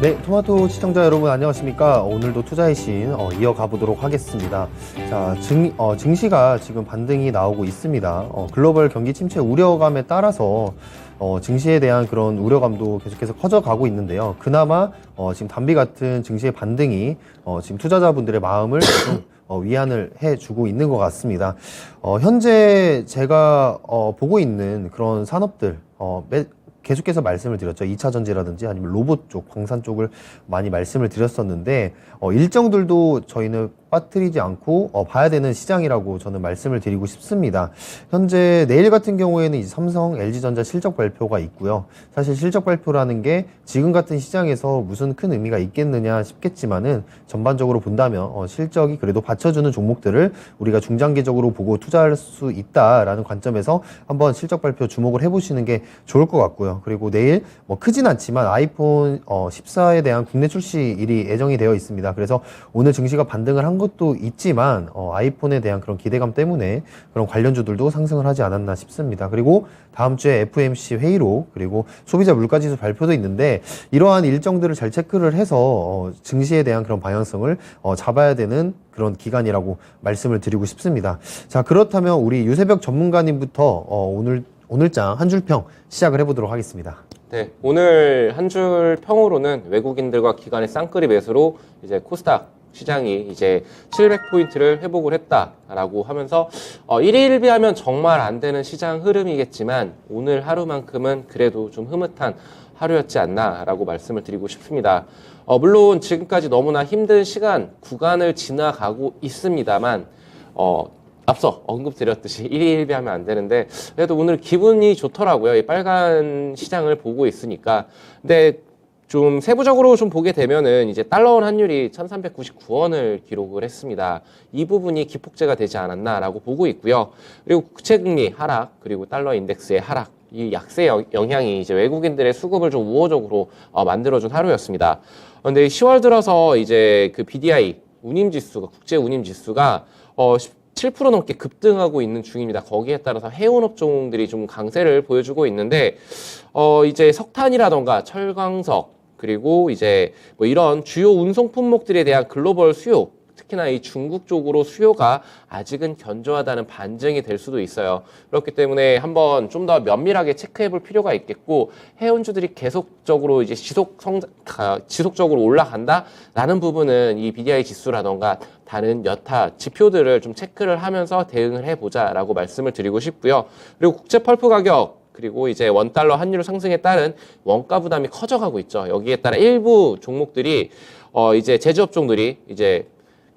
네, 토마토 시청자 여러분 안녕하십니까? 오늘도 투자의 신 이어가 보도록 하겠습니다. 자, 증시가 지금 반등이 나오고 있습니다. 글로벌 경기 침체 우려감에 따라서 증시에 대한 그런 우려감도 계속해서 커져가고 있는데요. 그나마 지금 담비 같은 증시의 반등이 지금 투자자분들의 마음을 좀 위안을 해주고 있는 것 같습니다. 현재 제가 보고 있는 그런 산업들 계속해서 말씀을 드렸죠. 2차 전지라든지 아니면 로봇 쪽, 광산 쪽을 많이 말씀을 드렸었는데 일정들도 저희는 빠뜨리지 않고 봐야 되는 시장이라고 저는 말씀을 드리고 싶습니다. 현재 내일 같은 경우에는 이제 삼성, LG전자 실적 발표가 있고요. 사실 실적 발표라는 게 지금 같은 시장에서 무슨 큰 의미가 있겠느냐 싶겠지만은 전반적으로 본다면 실적이 그래도 받쳐주는 종목들을 우리가 중장기적으로 보고 투자할 수 있다라는 관점에서 한번 실적 발표 주목을 해보시는 게 좋을 것 같고요. 그리고 내일 크진 않지만 아이폰 14에 대한 국내 출시일이 예정이 되어 있습니다. 그래서 오늘 증시가 반등을 한 것도 있지만 아이폰에 대한 그런 기대감 때문에 그런 관련주들도 상승을 하지 않았나 싶습니다. 그리고 다음 주에 FOMC 회의로 그리고 소비자 물가지수 발표도 있는데 이러한 일정들을 잘 체크를 해서 증시에 대한 그런 방향성을 잡아야 되는 그런 기간이라고 말씀을 드리고 싶습니다. 자, 그렇다면 우리 유세벽 전문가님부터 오늘장 한 줄 평 시작을 해보도록 하겠습니다. 네, 오늘 한 줄 평으로는 외국인들과 기관의 쌍끌이 매수로 이제 코스닥 시장이 이제 700포인트를 회복을 했다라고 하면서 1일 비하면 정말 안 되는 시장 흐름이겠지만 오늘 하루만큼은 그래도 좀 흐뭇한 하루였지 않나라고 말씀을 드리고 싶습니다. 물론 지금까지 너무나 힘든 시간 구간을 지나가고 있습니다만 앞서 언급드렸듯이 1일 비하면 안 되는데 그래도 오늘 기분이 좋더라고요. 이 빨간 시장을 보고 있으니까. 근데 좀 세부적으로 좀 보게 되면은 이제 달러원 환율이 1399원을 기록을 했습니다. 이 부분이 기폭제가 되지 않았나라고 보고 있고요. 그리고 국채금리 하락, 그리고 달러 인덱스의 하락, 이 약세 영향이 이제 외국인들의 수급을 좀 우호적으로 만들어준 하루였습니다. 근데 10월 들어서 이제 그 BDI 운임지수가, 국제 운임지수가 7% 넘게 급등하고 있는 중입니다. 거기에 따라서 해운업종들이 좀 강세를 보여주고 있는데, 이제 석탄이라던가 철광석, 그리고 이제 뭐 이런 주요 운송 품목들에 대한 글로벌 수요, 특히나 이 중국 쪽으로 수요가 아직은 견조하다는 반증이 될 수도 있어요. 그렇기 때문에 한번 좀 더 면밀하게 체크해 볼 필요가 있겠고, 해운주들이 계속적으로 이제 지속적으로 올라간다라는 부분은 이 BDI 지수라던가 다른 여타 지표들을 좀 체크를 하면서 대응을 해보자라고 말씀을 드리고 싶고요. 그리고 국제 펄프 가격, 그리고 이제 원달러 환율 상승에 따른 원가 부담이 커져가고 있죠. 여기에 따라 일부 종목들이 이제 제조업종들이 이제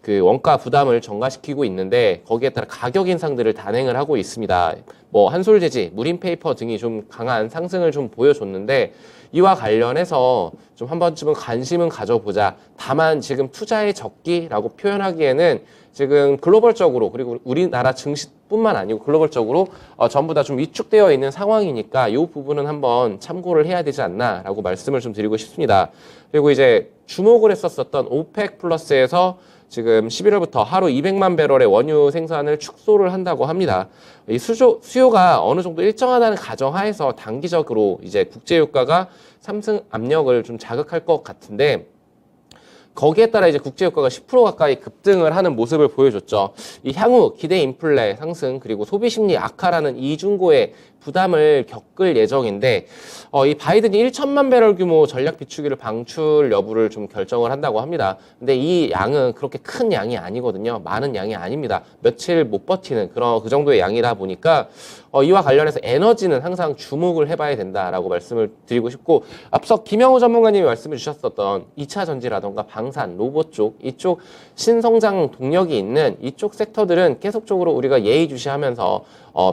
그 원가 부담을 전가시키고 있는데 거기에 따라 가격 인상들을 단행을 하고 있습니다. 뭐 한솔재지, 무림페이퍼 등이 좀 강한 상승을 좀 보여줬는데 이와 관련해서 좀 한 번쯤은 관심은 가져보자. 다만 지금 투자의 적기라고 표현하기에는 지금 글로벌적으로 그리고 우리나라 증시뿐만 아니고 글로벌적으로 전부 다 좀 위축되어 있는 상황이니까 이 부분은 한번 참고를 해야 되지 않나라고 말씀을 좀 드리고 싶습니다. 그리고 이제 주목을 했었던 오펙 플러스에서 지금 11월부터 하루 200만 배럴의 원유 생산을 축소를 한다고 합니다. 이 수요가 어느 정도 일정하다는 가정하에서 단기적으로 이제 국제유가가 상승 압력을 좀 자극할 것 같은데 거기에 따라 이제 국제유가가 10% 가까이 급등을 하는 모습을 보여줬죠. 이 향후 기대 인플레 상승 그리고 소비심리 악화라는 이중고의 부담을 겪을 예정인데 이 바이든이 1천만 배럴 규모 전략 비축유를 방출 여부를 좀 결정을 한다고 합니다. 근데 이 양은 그렇게 큰 양이 아니거든요. 많은 양이 아닙니다. 며칠 못 버티는 그 정도의 양이다 보니까 이와 관련해서 에너지는 항상 주목을 해봐야 된다라고 말씀을 드리고 싶고 앞서 김영우 전문가님이 말씀해 주셨었던 2차 전지라던가 방산, 로봇 쪽 이쪽 신성장 동력이 있는 이쪽 섹터들은 계속적으로 우리가 예의주시하면서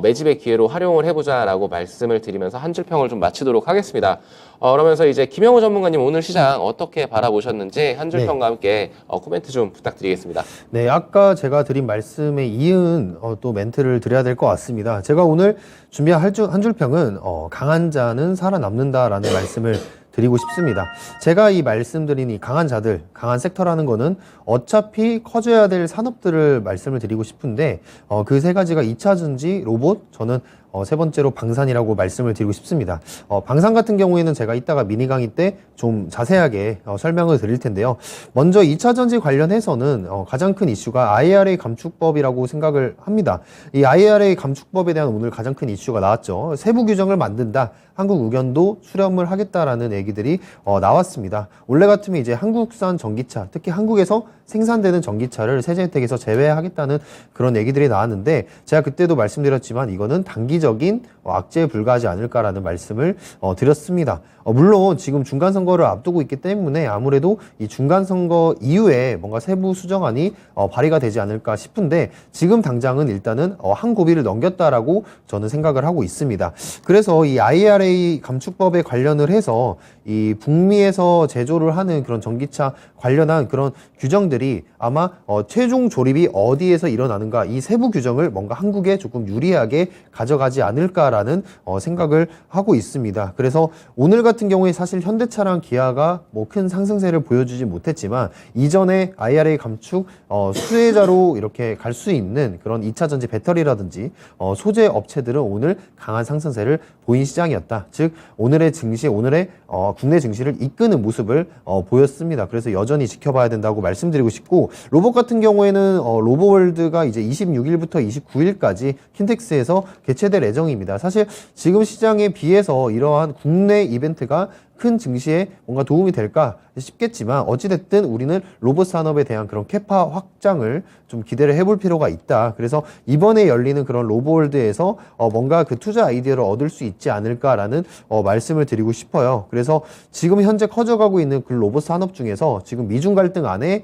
매집의 기회로 활용을 해보자라고 말씀을 드리면서 한 줄 평을 좀 마치도록 하겠습니다. 그러면서 이제 김영우 전문가님 오늘 시장 어떻게 바라보셨는지 한 줄 평과 함께 코멘트 좀 부탁드리겠습니다. 네, 아까 제가 드린 말씀에 이은 또 멘트를 드려야 될 것 같습니다. 제가 오늘 준비한 한 줄 평은 강한 자는 살아남는다라는 말씀을 드리고 싶습니다. 제가 이 말씀드린 이 강한 자들, 강한 섹터라는 거는 어차피 커져야 될 산업들을 말씀을 드리고 싶은데 그 세 가지가 2차 전지, 로봇, 저는 세 번째로 방산이라고 말씀을 드리고 싶습니다. 방산 같은 경우에는 제가 이따가 미니 강의 때 좀 자세하게 설명을 드릴 텐데요. 먼저 2차 전지 관련해서는 가장 큰 이슈가 IRA 감축법이라고 생각을 합니다. 이 IRA 감축법에 대한 오늘 가장 큰 이슈가 나왔죠. 세부 규정을 만든다. 한국 의견도 수렴을 하겠다라는 얘기들이 나왔습니다. 원래 같으면 이제 한국산 전기차, 특히 한국에서 생산되는 전기차를 세제 혜택에서 제외하겠다는 그런 얘기들이 나왔는데, 제가 그때도 말씀드렸지만 이거는 단기적인 악재에 불과하지 않을까라는 말씀을 드렸습니다. 물론 지금 중간선거를 앞두고 있기 때문에 아무래도 이 중간선거 이후에 뭔가 세부 수정안이 발의가 되지 않을까 싶은데, 지금 당장은 일단은 한 고비를 넘겼다라고 저는 생각을 하고 있습니다. 그래서 이 IRA 감축법에 관련을 해서 이 북미에서 제조를 하는 그런 전기차 관련한 그런 규정들이 아마 최종 조립이 어디에서 일어나는가, 이 세부 규정을 뭔가 한국에 조금 유리하게 가져가지 않을까라는 생각을 하고 있습니다. 그래서 오늘 같은 경우에 사실 현대차랑 기아가 뭐 큰 상승세를 보여주지 못했지만, 이전에 IRA 감축 수혜자로 이렇게 갈 수 있는 그런 2차 전지 배터리라든지 소재 업체들은 오늘 강한 상승세를 보인 시장이었다. 즉 오늘의 증시, 오늘의 국내 증시를 이끄는 모습을 보였습니다. 그래서 여전히 지켜봐야 된다고 말씀드리고 싶고, 로봇 같은 경우에는 로보월드가 이제 26일부터 29일까지 킨텍스에서 개최될 예정입니다. 사실 지금 시장에 비해서 이러한 국내 이벤트가 큰 증시에 뭔가 도움이 될까 싶겠지만, 어찌됐든 우리는 로봇 산업에 대한 그런 캐파 확장을 좀 기대를 해볼 필요가 있다. 그래서 이번에 열리는 그런 로보월드에서 뭔가 그 투자 아이디어를 얻을 수 있지 않을까라는 말씀을 드리고 싶어요. 그래서 지금 현재 커져가고 있는 그 로봇 산업 중에서 지금 미중 갈등 안에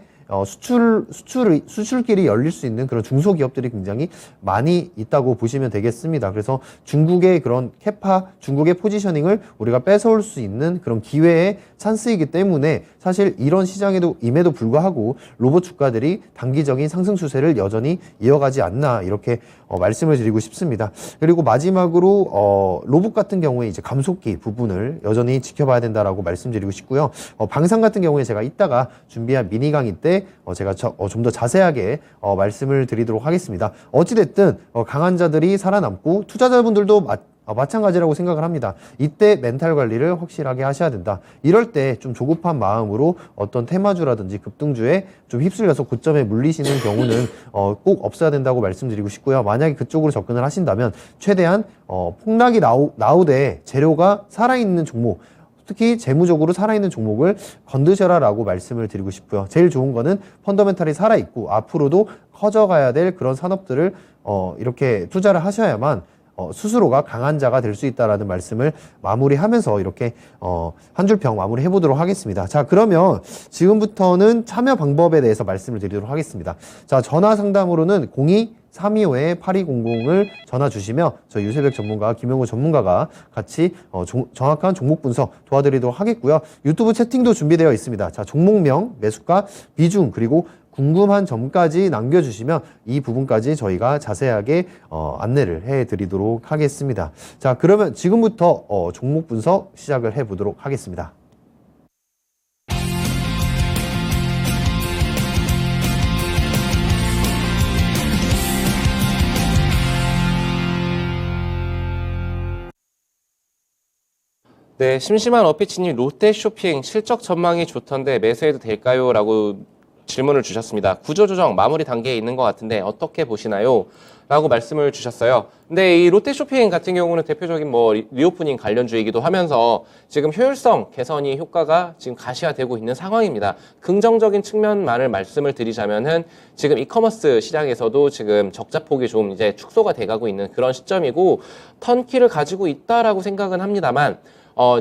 수출길이 열릴 수 있는 그런 중소기업들이 굉장히 많이 있다고 보시면 되겠습니다. 그래서 중국의 그런 캐파, 중국의 포지셔닝을 우리가 뺏어올 수 있는 그런 기회의 찬스이기 때문에, 사실 이런 시장에도 임에도 불구하고 로봇 주가들이 단기적인 상승 추세를 여전히 이어가지 않나, 이렇게 말씀을 드리고 싶습니다. 그리고 마지막으로 로봇 같은 경우에 이제 감속기 부분을 여전히 지켜봐야 된다라고 말씀드리고 싶고요. 방산 같은 경우에 제가 이따가 준비한 미니 강의 때 제가 좀 더 자세하게 말씀을 드리도록 하겠습니다. 어찌됐든 강한 자들이 살아남고, 투자자분들도 마찬가지라고 생각을 합니다. 이때 멘탈 관리를 확실하게 하셔야 된다. 이럴 때 좀 조급한 마음으로 어떤 테마주라든지 급등주에 좀 휩쓸려서 고점에 물리시는 경우는 꼭 없어야 된다고 말씀드리고 싶고요. 만약에 그쪽으로 접근을 하신다면 최대한 폭락이 나오되 재료가 살아있는 종목, 특히 재무적으로 살아있는 종목을 건드셔라라고 말씀을 드리고 싶고요. 제일 좋은 거는 펀더멘탈이 살아있고 앞으로도 커져가야 될 그런 산업들을 이렇게 투자를 하셔야만 스스로가 강한 자가 될 수 있다라는 말씀을 마무리하면서 이렇게 한 줄 평 마무리 해보도록 하겠습니다. 자, 그러면 지금부터는 참여 방법에 대해서 말씀을 드리도록 하겠습니다. 자, 전화 상담으로는 02-3252-8200을 전화 주시면 저희 유세백 전문가, 김영우 전문가가 같이 정확한 종목 분석 도와드리도록 하겠고요. 유튜브 채팅도 준비되어 있습니다. 자, 종목명, 매수가, 비중, 그리고 궁금한 점까지 남겨주시면 이 부분까지 저희가 자세하게 안내를 해드리도록 하겠습니다. 자, 그러면 지금부터 종목 분석 시작을 해보도록 하겠습니다. 네, 심심한 어피치님, 롯데쇼핑 실적 전망이 좋던데 매수해도 될까요? 라고 질문을 주셨습니다. 구조조정 마무리 단계에 있는 것 같은데 어떻게 보시나요? 라고 말씀을 주셨어요. 근데 이 롯데쇼핑 같은 경우는 대표적인 뭐 리오프닝 관련주이기도 하면서 지금 효율성 개선이 효과가 지금 가시화되고 있는 상황입니다. 긍정적인 측면만을 말씀을 드리자면은 지금 이커머스 시장에서도 지금 적자폭이 좀 이제 축소가 돼가고 있는 그런 시점이고, 턴키를 가지고 있다라고 생각은 합니다만,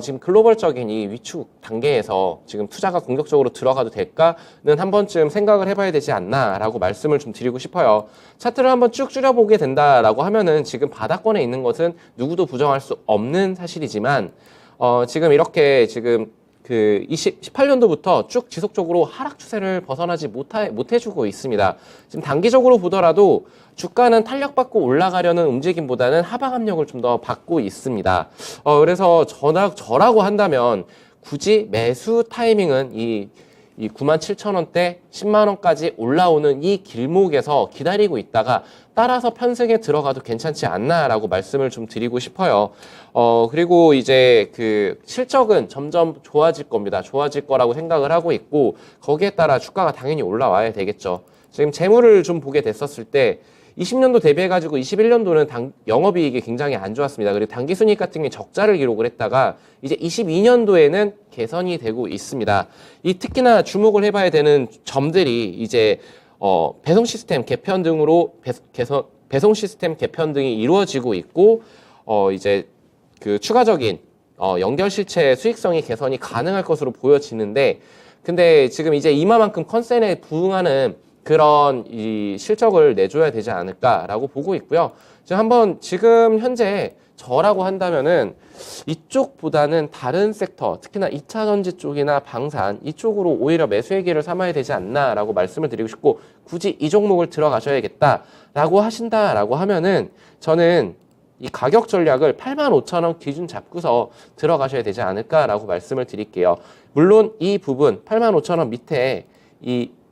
지금 글로벌적인 이 위축 단계에서 지금 투자가 공격적으로 들어가도 될까는 한 번쯤 생각을 해봐야 되지 않나라고 말씀을 좀 드리고 싶어요. 차트를 한번 쭉 줄여보게 된다라고 하면은 지금 바닥권에 있는 것은 누구도 부정할 수 없는 사실이지만, 지금 이렇게 지금 그 18년도부터 쭉 지속적으로 하락 추세를 벗어나지 못해주고 있습니다. 지금 단기적으로 보더라도 주가는 탄력받고 올라가려는 움직임보다는 하방 압력을 좀 더 받고 있습니다. 그래서 저라고 한다면 굳이 매수 타이밍은 이 97,000원대 10만원까지 올라오는 이 길목에서 기다리고 있다가 따라서 편승에 들어가도 괜찮지 않나라고 말씀을 좀 드리고 싶어요. 그리고 이제 그 실적은 점점 좋아질 겁니다. 좋아질 거라고 생각을 하고 있고 거기에 따라 주가가 당연히 올라와야 되겠죠. 지금 재물을 좀 보게 됐었을 때 20년도 대비해가지고 21년도는 영업이익이 굉장히 안 좋았습니다. 그리고 당기순이익 같은 게 적자를 기록을 했다가 이제 22년도에는 개선이 되고 있습니다. 이 특히나 주목을 해봐야 되는 점들이 이제 배송 시스템 개편 등으로 배송 시스템 개편 등이 이루어지고 있고 이제 그 추가적인 연결 실체 수익성이 개선이 가능할 것으로 보여지는데 근데 지금 이제 이마만큼 컨센에 부응하는 그런 이 실적을 내줘야 되지 않을까라고 보고 있고요. 지금 현재 저라고 한다면은 이쪽보다는 다른 섹터, 특히나 2차 전지 쪽이나 방산 이쪽으로 오히려 매수의 기회를 삼아야 되지 않나라고 말씀을 드리고 싶고 굳이 이 종목을 들어가셔야겠다라고 하신다라고 하면은 저는 이 가격 전략을 85,000원 기준 잡고서 들어가셔야 되지 않을까라고 말씀을 드릴게요. 물론 이 부분 85,000원 밑에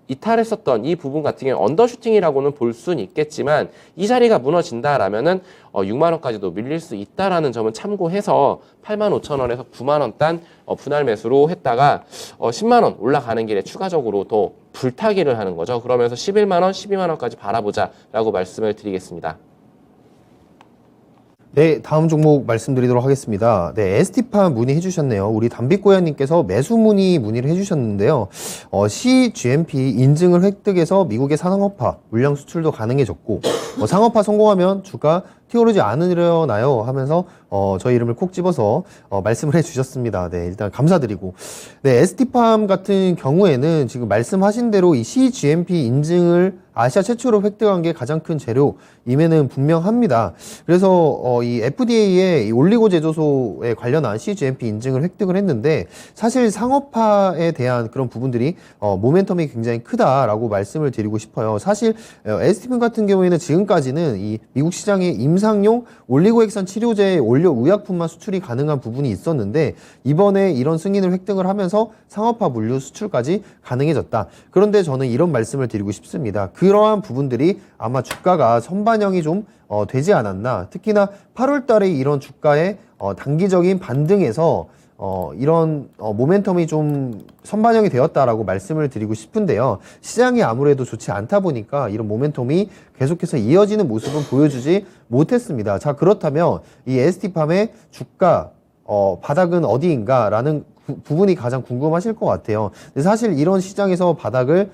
이탈했었던 이 부분 같은 경우는 언더슈팅이라고는 볼 수는 있겠지만 이 자리가 무너진다라면은 6만 원까지도 밀릴 수 있다라는 점은 참고해서 85,000원에서 9만 원 단 분할 매수로 했다가 10만 원 올라가는 길에 추가적으로 더 불타기를 하는 거죠. 그러면서 11만 원, 12만 원까지 바라보자라고 말씀을 드리겠습니다. 네, 다음 종목 말씀드리도록 하겠습니다. 네, ST팜 문의해 주셨네요. 우리 담빛고양님께서 매수 문의를 해주셨는데요. CGMP 인증을 획득해서 미국의 산업화 물량 수출도 가능해졌고 상업화 성공하면 주가 튀어오르지 않으려나요? 하면서 저희 이름을 콕 집어서 말씀을 해주셨습니다. 네, 일단 감사드리고 네, ST팜 같은 경우에는 지금 말씀하신 대로 이 CGMP 인증을 아시아 최초로 획득한 게 가장 큰 재료임에는 분명합니다. 그래서 이 FDA의 올리고 제조소에 관련한 CGMP 인증을 획득을 했는데 사실 상업화에 대한 그런 부분들이 모멘텀이 굉장히 크다라고 말씀을 드리고 싶어요. 사실 ST팜 같은 경우에는 지금까지는 이 미국 시장의 임상용 올리고액산 치료제 원료 의약품만 수출이 가능한 부분이 있었는데 이번에 이런 승인을 획득을 하면서 상업화 물류 수출까지 가능해졌다. 그런데 저는 이런 말씀을 드리고 싶습니다. 그러한 부분들이 아마 주가가 선반영이 좀 되지 않았나. 특히나 8월 달에 이런 주가의 단기적인 반등에서 이런 모멘텀이 좀 선반영이 되었다라고 말씀을 드리고 싶은데요. 시장이 아무래도 좋지 않다 보니까 이런 모멘텀이 계속해서 이어지는 모습은 보여주지 못했습니다. 자, 그렇다면 이 ST팜의 주가 바닥은 어디인가라는 부분이 가장 궁금하실 것 같아요. 근데 사실 이런 시장에서 바닥을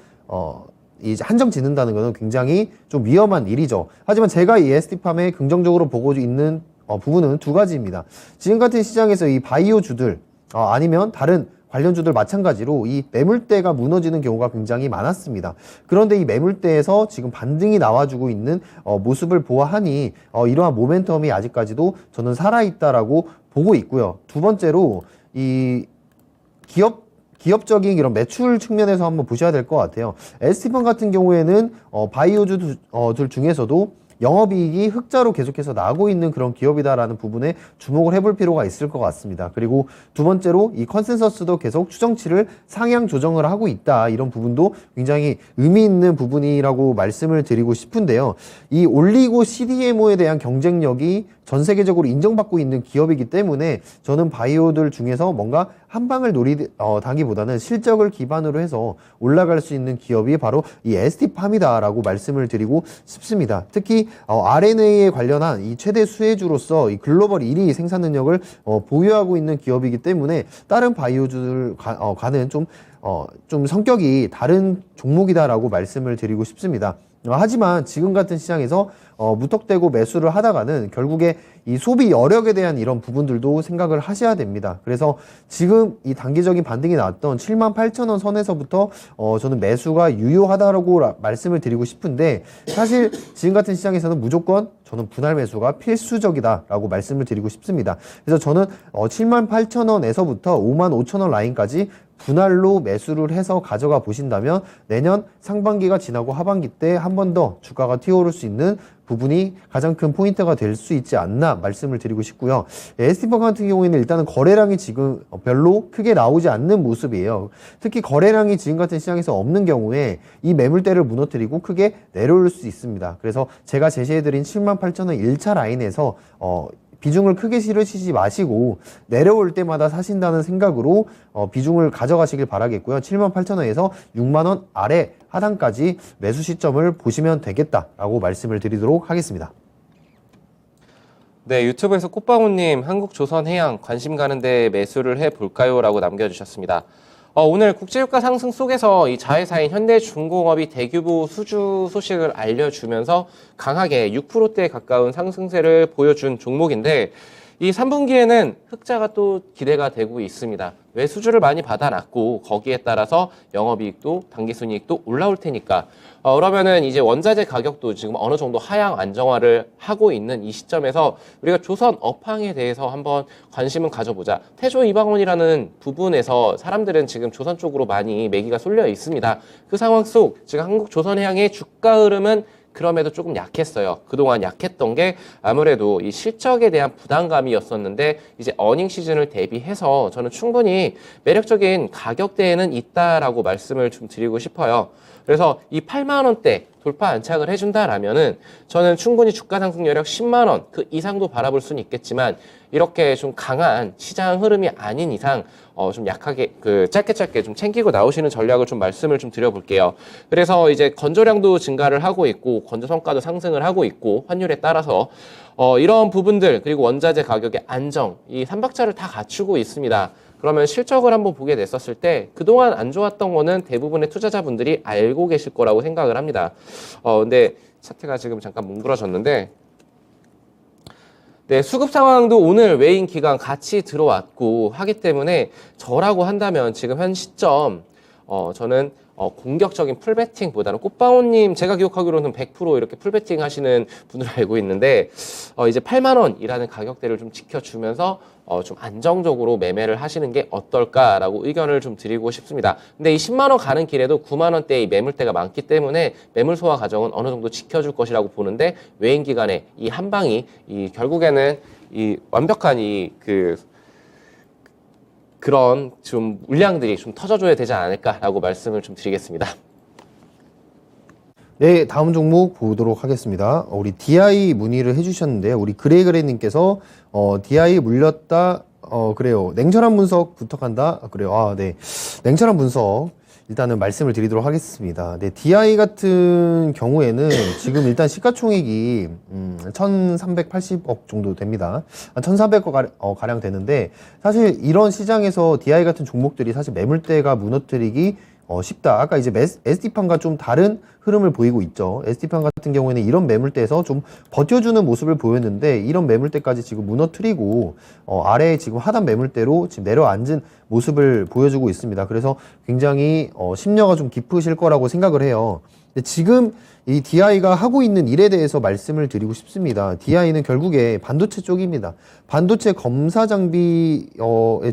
이제 한정 짓는다는 것은 굉장히 좀 위험한 일이죠. 하지만 제가 이 ST팜에 긍정적으로 보고 있는 부분은 두 가지입니다. 지금 같은 시장에서 이 바이오주들 아니면 다른 관련주들 마찬가지로 이 매물대가 무너지는 경우가 굉장히 많았습니다. 그런데 이 매물대에서 지금 반등이 나와주고 있는 모습을 보아하니 이러한 모멘텀이 아직까지도 저는 살아있다라고 보고 있고요. 두 번째로 이 기업적인 이런 매출 측면에서 한번 보셔야 될 것 같아요. ST팜 같은 경우에는 바이오주들 중에서도 영업이익이 흑자로 계속해서 나고 있는 그런 기업이다라는 부분에 주목을 해볼 필요가 있을 것 같습니다. 그리고 두 번째로 이 컨센서스도 계속 추정치를 상향 조정을 하고 있다. 이런 부분도 굉장히 의미 있는 부분이라고 말씀을 드리고 싶은데요. 이 올리고 CDMO에 대한 경쟁력이 전 세계적으로 인정받고 있는 기업이기 때문에 저는 바이오들 중에서 뭔가 한 방을 노리다기보다는 실적을 기반으로 해서 올라갈 수 있는 기업이 바로 이 ST팜이다라고 말씀을 드리고 싶습니다. 특히 RNA에 관련한 이 최대 수혜주로서 이 글로벌 1위 생산 능력을 보유하고 있는 기업이기 때문에 다른 바이오주들과는 좀 성격이 다른 종목이다라고 말씀을 드리고 싶습니다. 하지만 지금 같은 시장에서 무턱대고 매수를 하다가는 결국에 이 소비 여력에 대한 이런 부분들도 생각을 하셔야 됩니다. 그래서 지금 이 단기적인 반등이 나왔던 78,000원 선에서부터 저는 매수가 유효하다고 말씀을 드리고 싶은데 사실 지금 같은 시장에서는 무조건 저는 분할 매수가 필수적이다라고 말씀을 드리고 싶습니다. 그래서 저는 78,000원에서부터 55,000원 라인까지 분할로 매수를 해서 가져가 보신다면 내년 상반기가 지나고 하반기 때 한 번 더 주가가 튀어오를 수 있는 부분이 가장 큰 포인트가 될 수 있지 않나 말씀을 드리고 싶고요. ST펀드 같은 경우에는 일단은 거래량이 지금 별로 크게 나오지 않는 모습이에요. 특히 거래량이 지금 같은 시장에서 없는 경우에 이 매물대를 무너뜨리고 크게 내려올 수 있습니다. 그래서 제가 제시해드린 78,000원 1차 라인에서 비중을 크게 실으시지 마시고 내려올 때마다 사신다는 생각으로 비중을 가져가시길 바라겠고요. 78,000원에서 6만원 아래 하단까지 매수 시점을 보시면 되겠다라고 말씀을 드리도록 하겠습니다. 네, 유튜브에서 꽃방울님, 한국조선해양 관심 가는데 매수를 해볼까요? 라고 남겨주셨습니다. 오늘 국제유가 상승 속에서 이 자회사인 현대중공업이 대규모 수주 소식을 알려주면서 강하게 6%대에 가까운 상승세를 보여준 종목인데 이 3분기에는 흑자가 또 기대가 되고 있습니다. 왜 수주를 많이 받아놨고 거기에 따라서 영업이익도 당기순이익도 올라올 테니까 그러면은 이제 원자재 가격도 지금 어느 정도 하향 안정화를 하고 있는 이 시점에서 우리가 조선 업황에 대해서 한번 관심을 가져보자. 태조 이방원이라는 부분에서 사람들은 지금 조선 쪽으로 많이 매기가 쏠려 있습니다. 그 상황 속 지금 한국조선해양의 주가 흐름은 그럼에도 조금 약했어요. 그동안 약했던 게 아무래도 이 실적에 대한 부담감이었었는데 이제 어닝 시즌을 대비해서 저는 충분히 매력적인 가격대에는 있다라고 말씀을 좀 드리고 싶어요. 그래서 이 8만 원대 돌파 안착을 해준다라면은 저는 충분히 주가 상승 여력 10만 원 그 이상도 바라볼 수는 있겠지만 이렇게 좀 강한 시장 흐름이 아닌 이상 좀 약하게 짧게 좀 챙기고 나오시는 전략을 좀 말씀을 좀 드려볼게요. 그래서 이제 건조량도 증가를 하고 있고 건조 성과도 상승을 하고 있고 환율에 따라서 이런 부분들 그리고 원자재 가격의 안정 이 3박자를 다 갖추고 있습니다. 그러면 실적을 한번 보게 됐었을 때 그동안 안 좋았던 거는 대부분의 투자자분들이 알고 계실 거라고 생각을 합니다. 근데 차트가 지금 잠깐 뭉그러졌는데 네, 수급 상황도 오늘 외인 기관 같이 들어왔고 하기 때문에 저라고 한다면 지금 현 시점 저는 공격적인 풀베팅보다는 꽃방울님 제가 기억하기로는 100% 이렇게 풀베팅 하시는 분으로 알고 있는데 이제 8만 원이라는 가격대를 좀 지켜주면서 좀 안정적으로 매매를 하시는 게 어떨까라고 의견을 좀 드리고 싶습니다. 근데 이 10만 원 가는 길에도 9만 원대의 매물대가 많기 때문에 매물 소화 과정은 어느 정도 지켜줄 것이라고 보는데 외인 기관의 이 한 방이 결국에는 이 완벽한 그런 좀 물량들이 좀 터져줘야 되지 않을까라고 말씀을 좀 드리겠습니다. 네, 다음 종목 보도록 하겠습니다. 우리 DI 문의를 해주셨는데요. 우리 그레이그레님께서 DI 물렸다. 그래요. 냉철한 분석 부탁한다. 그래요. 네. 냉철한 분석 일단은 말씀을 드리도록 하겠습니다. 네, DI 같은 경우에는 지금 일단 시가총액이 1,380억 정도 됩니다. 1,400억 가량 되는데 사실 이런 시장에서 DI 같은 종목들이 사실 매물대가 무너뜨리기 쉽다. 아까 이제 ST판과 좀 다른 흐름을 보이고 있죠. ST판 같은 경우에는 이런 매물대에서 좀 버텨주는 모습을 보였는데 이런 매물대까지 지금 무너뜨리고 아래에 지금 하단 매물대로 지금 내려앉은 모습을 보여주고 있습니다. 그래서 굉장히 심려가 좀 깊으실 거라고 생각을 해요. 근데 지금 이 DI가 하고 있는 일에 대해서 말씀을 드리고 싶습니다. DI는 결국에 반도체 쪽입니다. 반도체 검사 장비,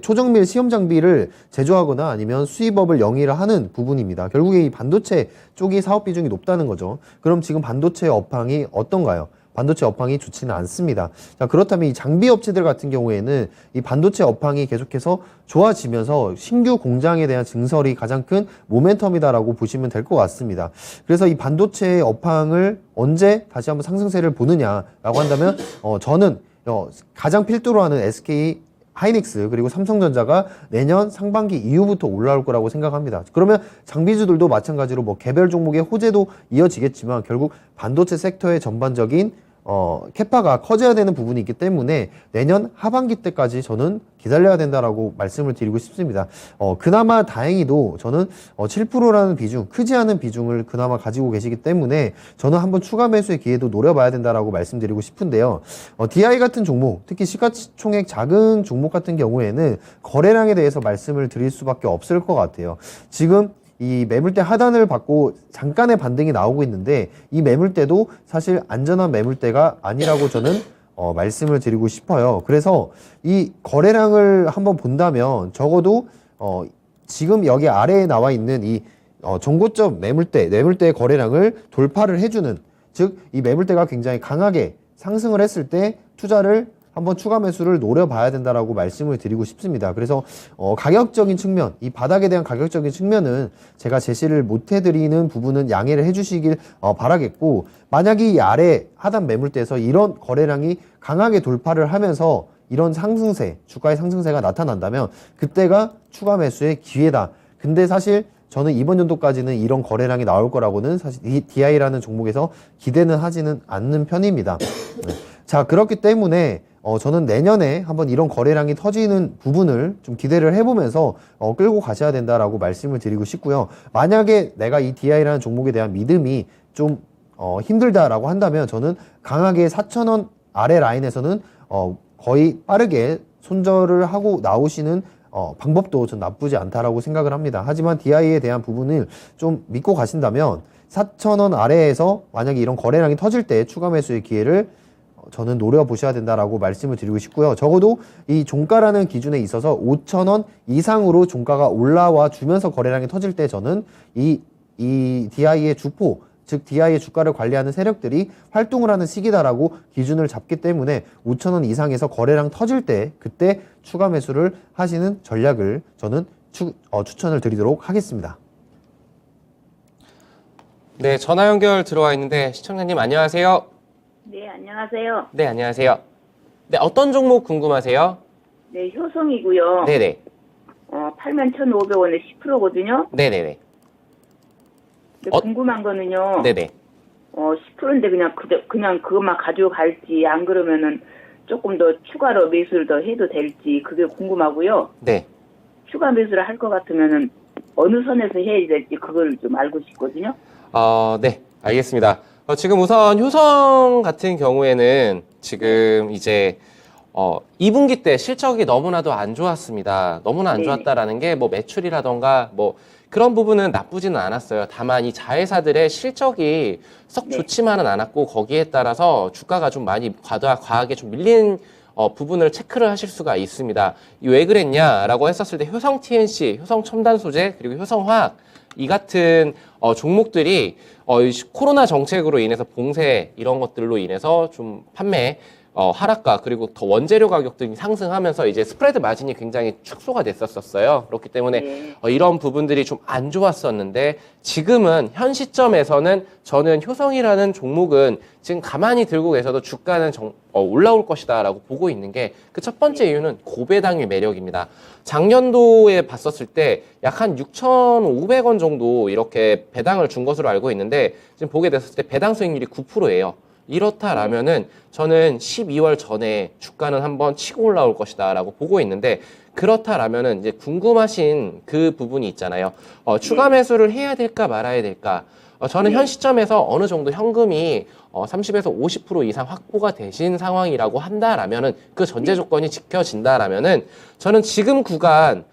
초정밀 시험 장비를 제조하거나 아니면 수입업을 영위를 하는 부분입니다. 결국에 이 반도체 쪽이 사업 비중이 높다는 거죠. 그럼 지금 반도체 업황이 어떤가요? 반도체 업황이 좋지는 않습니다. 자, 그렇다면 이 장비 업체들 같은 경우에는 이 반도체 업황이 계속해서 좋아지면서 신규 공장에 대한 증설이 가장 큰 모멘텀이다라고 보시면 될 것 같습니다. 그래서 이 반도체 업황을 언제 다시 한번 상승세를 보느냐라고 한다면 저는 가장 필두로 하는 SK 하이닉스 그리고 삼성전자가 내년 상반기 이후부터 올라올 거라고 생각합니다. 그러면 장비주들도 마찬가지로 뭐 개별 종목의 호재도 이어지겠지만 결국 반도체 섹터의 전반적인 캐파가 커져야 되는 부분이 있기 때문에 내년 하반기 때까지 저는 기다려야 된다라고 말씀을 드리고 싶습니다. 그나마 다행히도 저는 7%라는 비중, 크지 않은 비중을 그나마 가지고 계시기 때문에 저는 한번 추가 매수의 기회도 노려봐야 된다라고 말씀드리고 싶은데요. DI 같은 종목, 특히 시가총액 작은 종목 같은 경우에는 거래량에 대해서 말씀을 드릴 수밖에 없을 것 같아요. 지금 이 매물대 하단을 받고 잠깐의 반등이 나오고 있는데 이 매물대도 사실 안전한 매물대가 아니라고 저는 말씀을 드리고 싶어요. 그래서 이 거래량을 한번 본다면 적어도 지금 여기 아래에 나와 있는 이 종고점 매물대의 거래량을 돌파를 해주는, 즉 이 매물대가 굉장히 강하게 상승을 했을 때 투자를 한번 추가 매수를 노려봐야 된다라고 말씀을 드리고 싶습니다. 그래서 가격적인 측면, 이 바닥에 대한 가격적인 측면은 제가 제시를 못 해드리는 부분은 양해를 해주시길 바라겠고, 만약에 이 아래 하단 매물대에서 이런 거래량이 강하게 돌파를 하면서 이런 상승세, 주가의 상승세가 나타난다면 그때가 추가 매수의 기회다. 근데 사실 저는 이번 연도까지는 이런 거래량이 나올 거라고는 사실 이 DI라는 종목에서 기대는 하지는 않는 편입니다. 네. 자, 그렇기 때문에 저는 내년에 한번 이런 거래량이 터지는 부분을 좀 기대를 해보면서 끌고 가셔야 된다라고 말씀을 드리고 싶고요. 만약에 내가 이 DI라는 종목에 대한 믿음이 좀 힘들다라고 한다면 저는 강하게 4,000원 아래 라인에서는 거의 빠르게 손절을 하고 나오시는 방법도 전 나쁘지 않다라고 생각을 합니다. 하지만 DI에 대한 부분을 좀 믿고 가신다면 4,000원 아래에서 만약에 이런 거래량이 터질 때 추가 매수의 기회를 저는 노려보셔야 된다라고 말씀을 드리고 싶고요. 적어도 이 종가라는 기준에 있어서 5,000원 이상으로 종가가 올라와 주면서 거래량이 터질 때 저는 이 DI의 주포, 즉 DI의 주가를 관리하는 세력들이 활동을 하는 시기다라고 기준을 잡기 때문에 5,000원 이상에서 거래량 터질 때 그때 추가 매수를 하시는 전략을 저는 추천을 드리도록 하겠습니다. 네, 전화 연결 들어와 있는데 시청자님 안녕하세요. 네, 안녕하세요. 네, 안녕하세요. 네, 어떤 종목 궁금하세요? 네, 효성이고요. 네네. 81,500원에 10%거든요. 네네네. 궁금한 거는요. 네네. 10%인데 그냥 그것만 가지고 갈지, 안 그러면은 조금 더 추가로 매수를 더 해도 될지, 그게 궁금하고요. 네. 추가 매수를 할 것 같으면은 어느 선에서 해야 될지 그걸 좀 알고 싶거든요. 네, 알겠습니다. 지금 우선 효성 같은 경우에는 지금 이제 2분기 때 실적이 너무나도 안 좋았습니다. 너무나 안 네. 좋았다라는 게 뭐 매출이라던가 뭐 그런 부분은 나쁘지는 않았어요. 다만 이 자회사들의 실적이 썩 네. 좋지만은 않았고 거기에 따라서 주가가 좀 많이 과하게 좀 밀린 부분을 체크를 하실 수가 있습니다. 왜 그랬냐라고 했었을 때 효성 TNC, 효성 첨단 소재, 그리고 효성화학 이 같은 종목들이 코로나 정책으로 인해서 봉쇄 이런 것들로 인해서 좀 판매 하락과 그리고 더 원재료 가격들이 상승하면서 이제 스프레드 마진이 굉장히 축소가 됐었어요. 그렇기 때문에 네. 이런 부분들이 좀 안 좋았었는데 지금은 현 시점에서는 저는 효성이라는 종목은 지금 가만히 들고 계셔도 주가는 올라올 것이다라고 보고 있는 게 그 첫 번째 이유는 고배당의 매력입니다. 작년도에 봤었을 때 약 한 6,500원 정도 이렇게 배당을 준 것으로 알고 있는데 지금 보게 됐을 때 배당 수익률이 9%예요. 이렇다라면은 저는 12월 전에 주가는 한번 치고 올라올 것이다 라고 보고 있는데 그렇다라면은 이제 궁금하신 그 부분이 있잖아요. 추가 매수를 해야 될까 말아야 될까? 저는 현 시점에서 어느 정도 현금이 30에서 50% 이상 확보가 되신 상황이라고 한다라면은 그 전제 조건이 지켜진다라면은 저는 지금 구간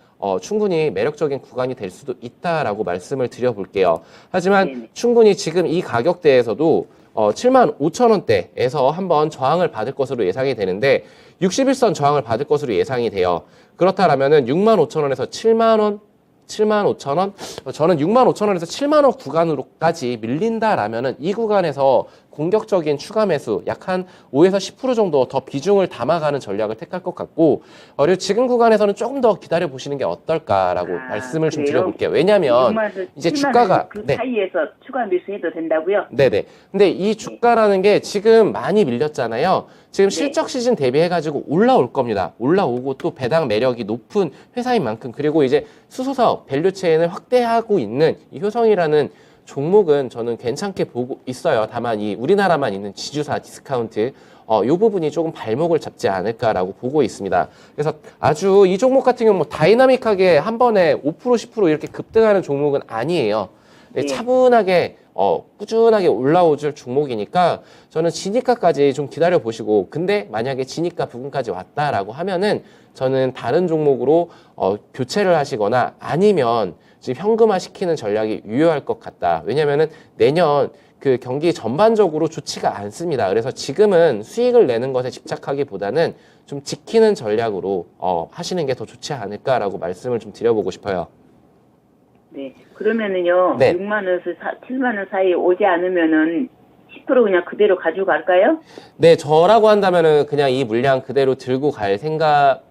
충분히 매력적인 구간이 될 수도 있다라고 말씀을 드려볼게요. 하지만 충분히 지금 이 가격대에서도 75,000원대에서 한번 저항을 받을 것으로 예상이 되는데 61선 저항을 받을 것으로 예상이 돼요. 그렇다라면은 65,000원에서 7만원, 75,000원? 저는 65,000원에서 7만원 구간으로까지 밀린다라면은 이 구간에서 공격적인 추가 매수 약 한 5에서 10% 정도 더 비중을 담아가는 전략을 택할 것 같고 그리고 지금 구간에서는 조금 더 기다려 보시는 게 어떨까라고 말씀을 좀 그래요? 드려볼게요. 왜냐하면 이제 주가가 그 사이에서 추가 매수해도 된다고요? 네네. 근데 이 주가라는 게 지금 많이 밀렸잖아요. 지금 실적 시즌 대비해가지고 올라올 겁니다. 올라오고 또 배당 매력이 높은 회사인 만큼 그리고 이제 수소사업 밸류체인을 확대하고 있는 이 효성이라는 종목은 저는 괜찮게 보고 있어요. 다만 이 우리나라만 있는 지주사 디스카운트 이 부분이 조금 발목을 잡지 않을까라고 보고 있습니다. 그래서 아주 이 종목 같은 경우 뭐 다이나믹하게 한 번에 5% 10% 이렇게 급등하는 종목은 아니에요. 네. 차분하게 꾸준하게 올라오줄 종목이니까 저는 진입가까지 좀 기다려 보시고 근데 만약에 진입가 부분까지 왔다라고 하면은 저는 다른 종목으로 교체를 하시거나 아니면 지금 현금화 시키는 전략이 유효할 것 같다. 왜냐면은 내년 그 경기 전반적으로 좋지가 않습니다. 그래서 지금은 수익을 내는 것에 집착하기보다는 좀 지키는 전략으로 하시는 게 더 좋지 않을까라고 말씀을 좀 드려보고 싶어요. 네. 그러면은요, 네. 6만 원에서 7만 원 사이에 오지 않으면은 10% 그냥 그대로 가지고 갈까요? 네, 저라고 한다면은 그냥 이 물량 그대로 들고 갈 생각,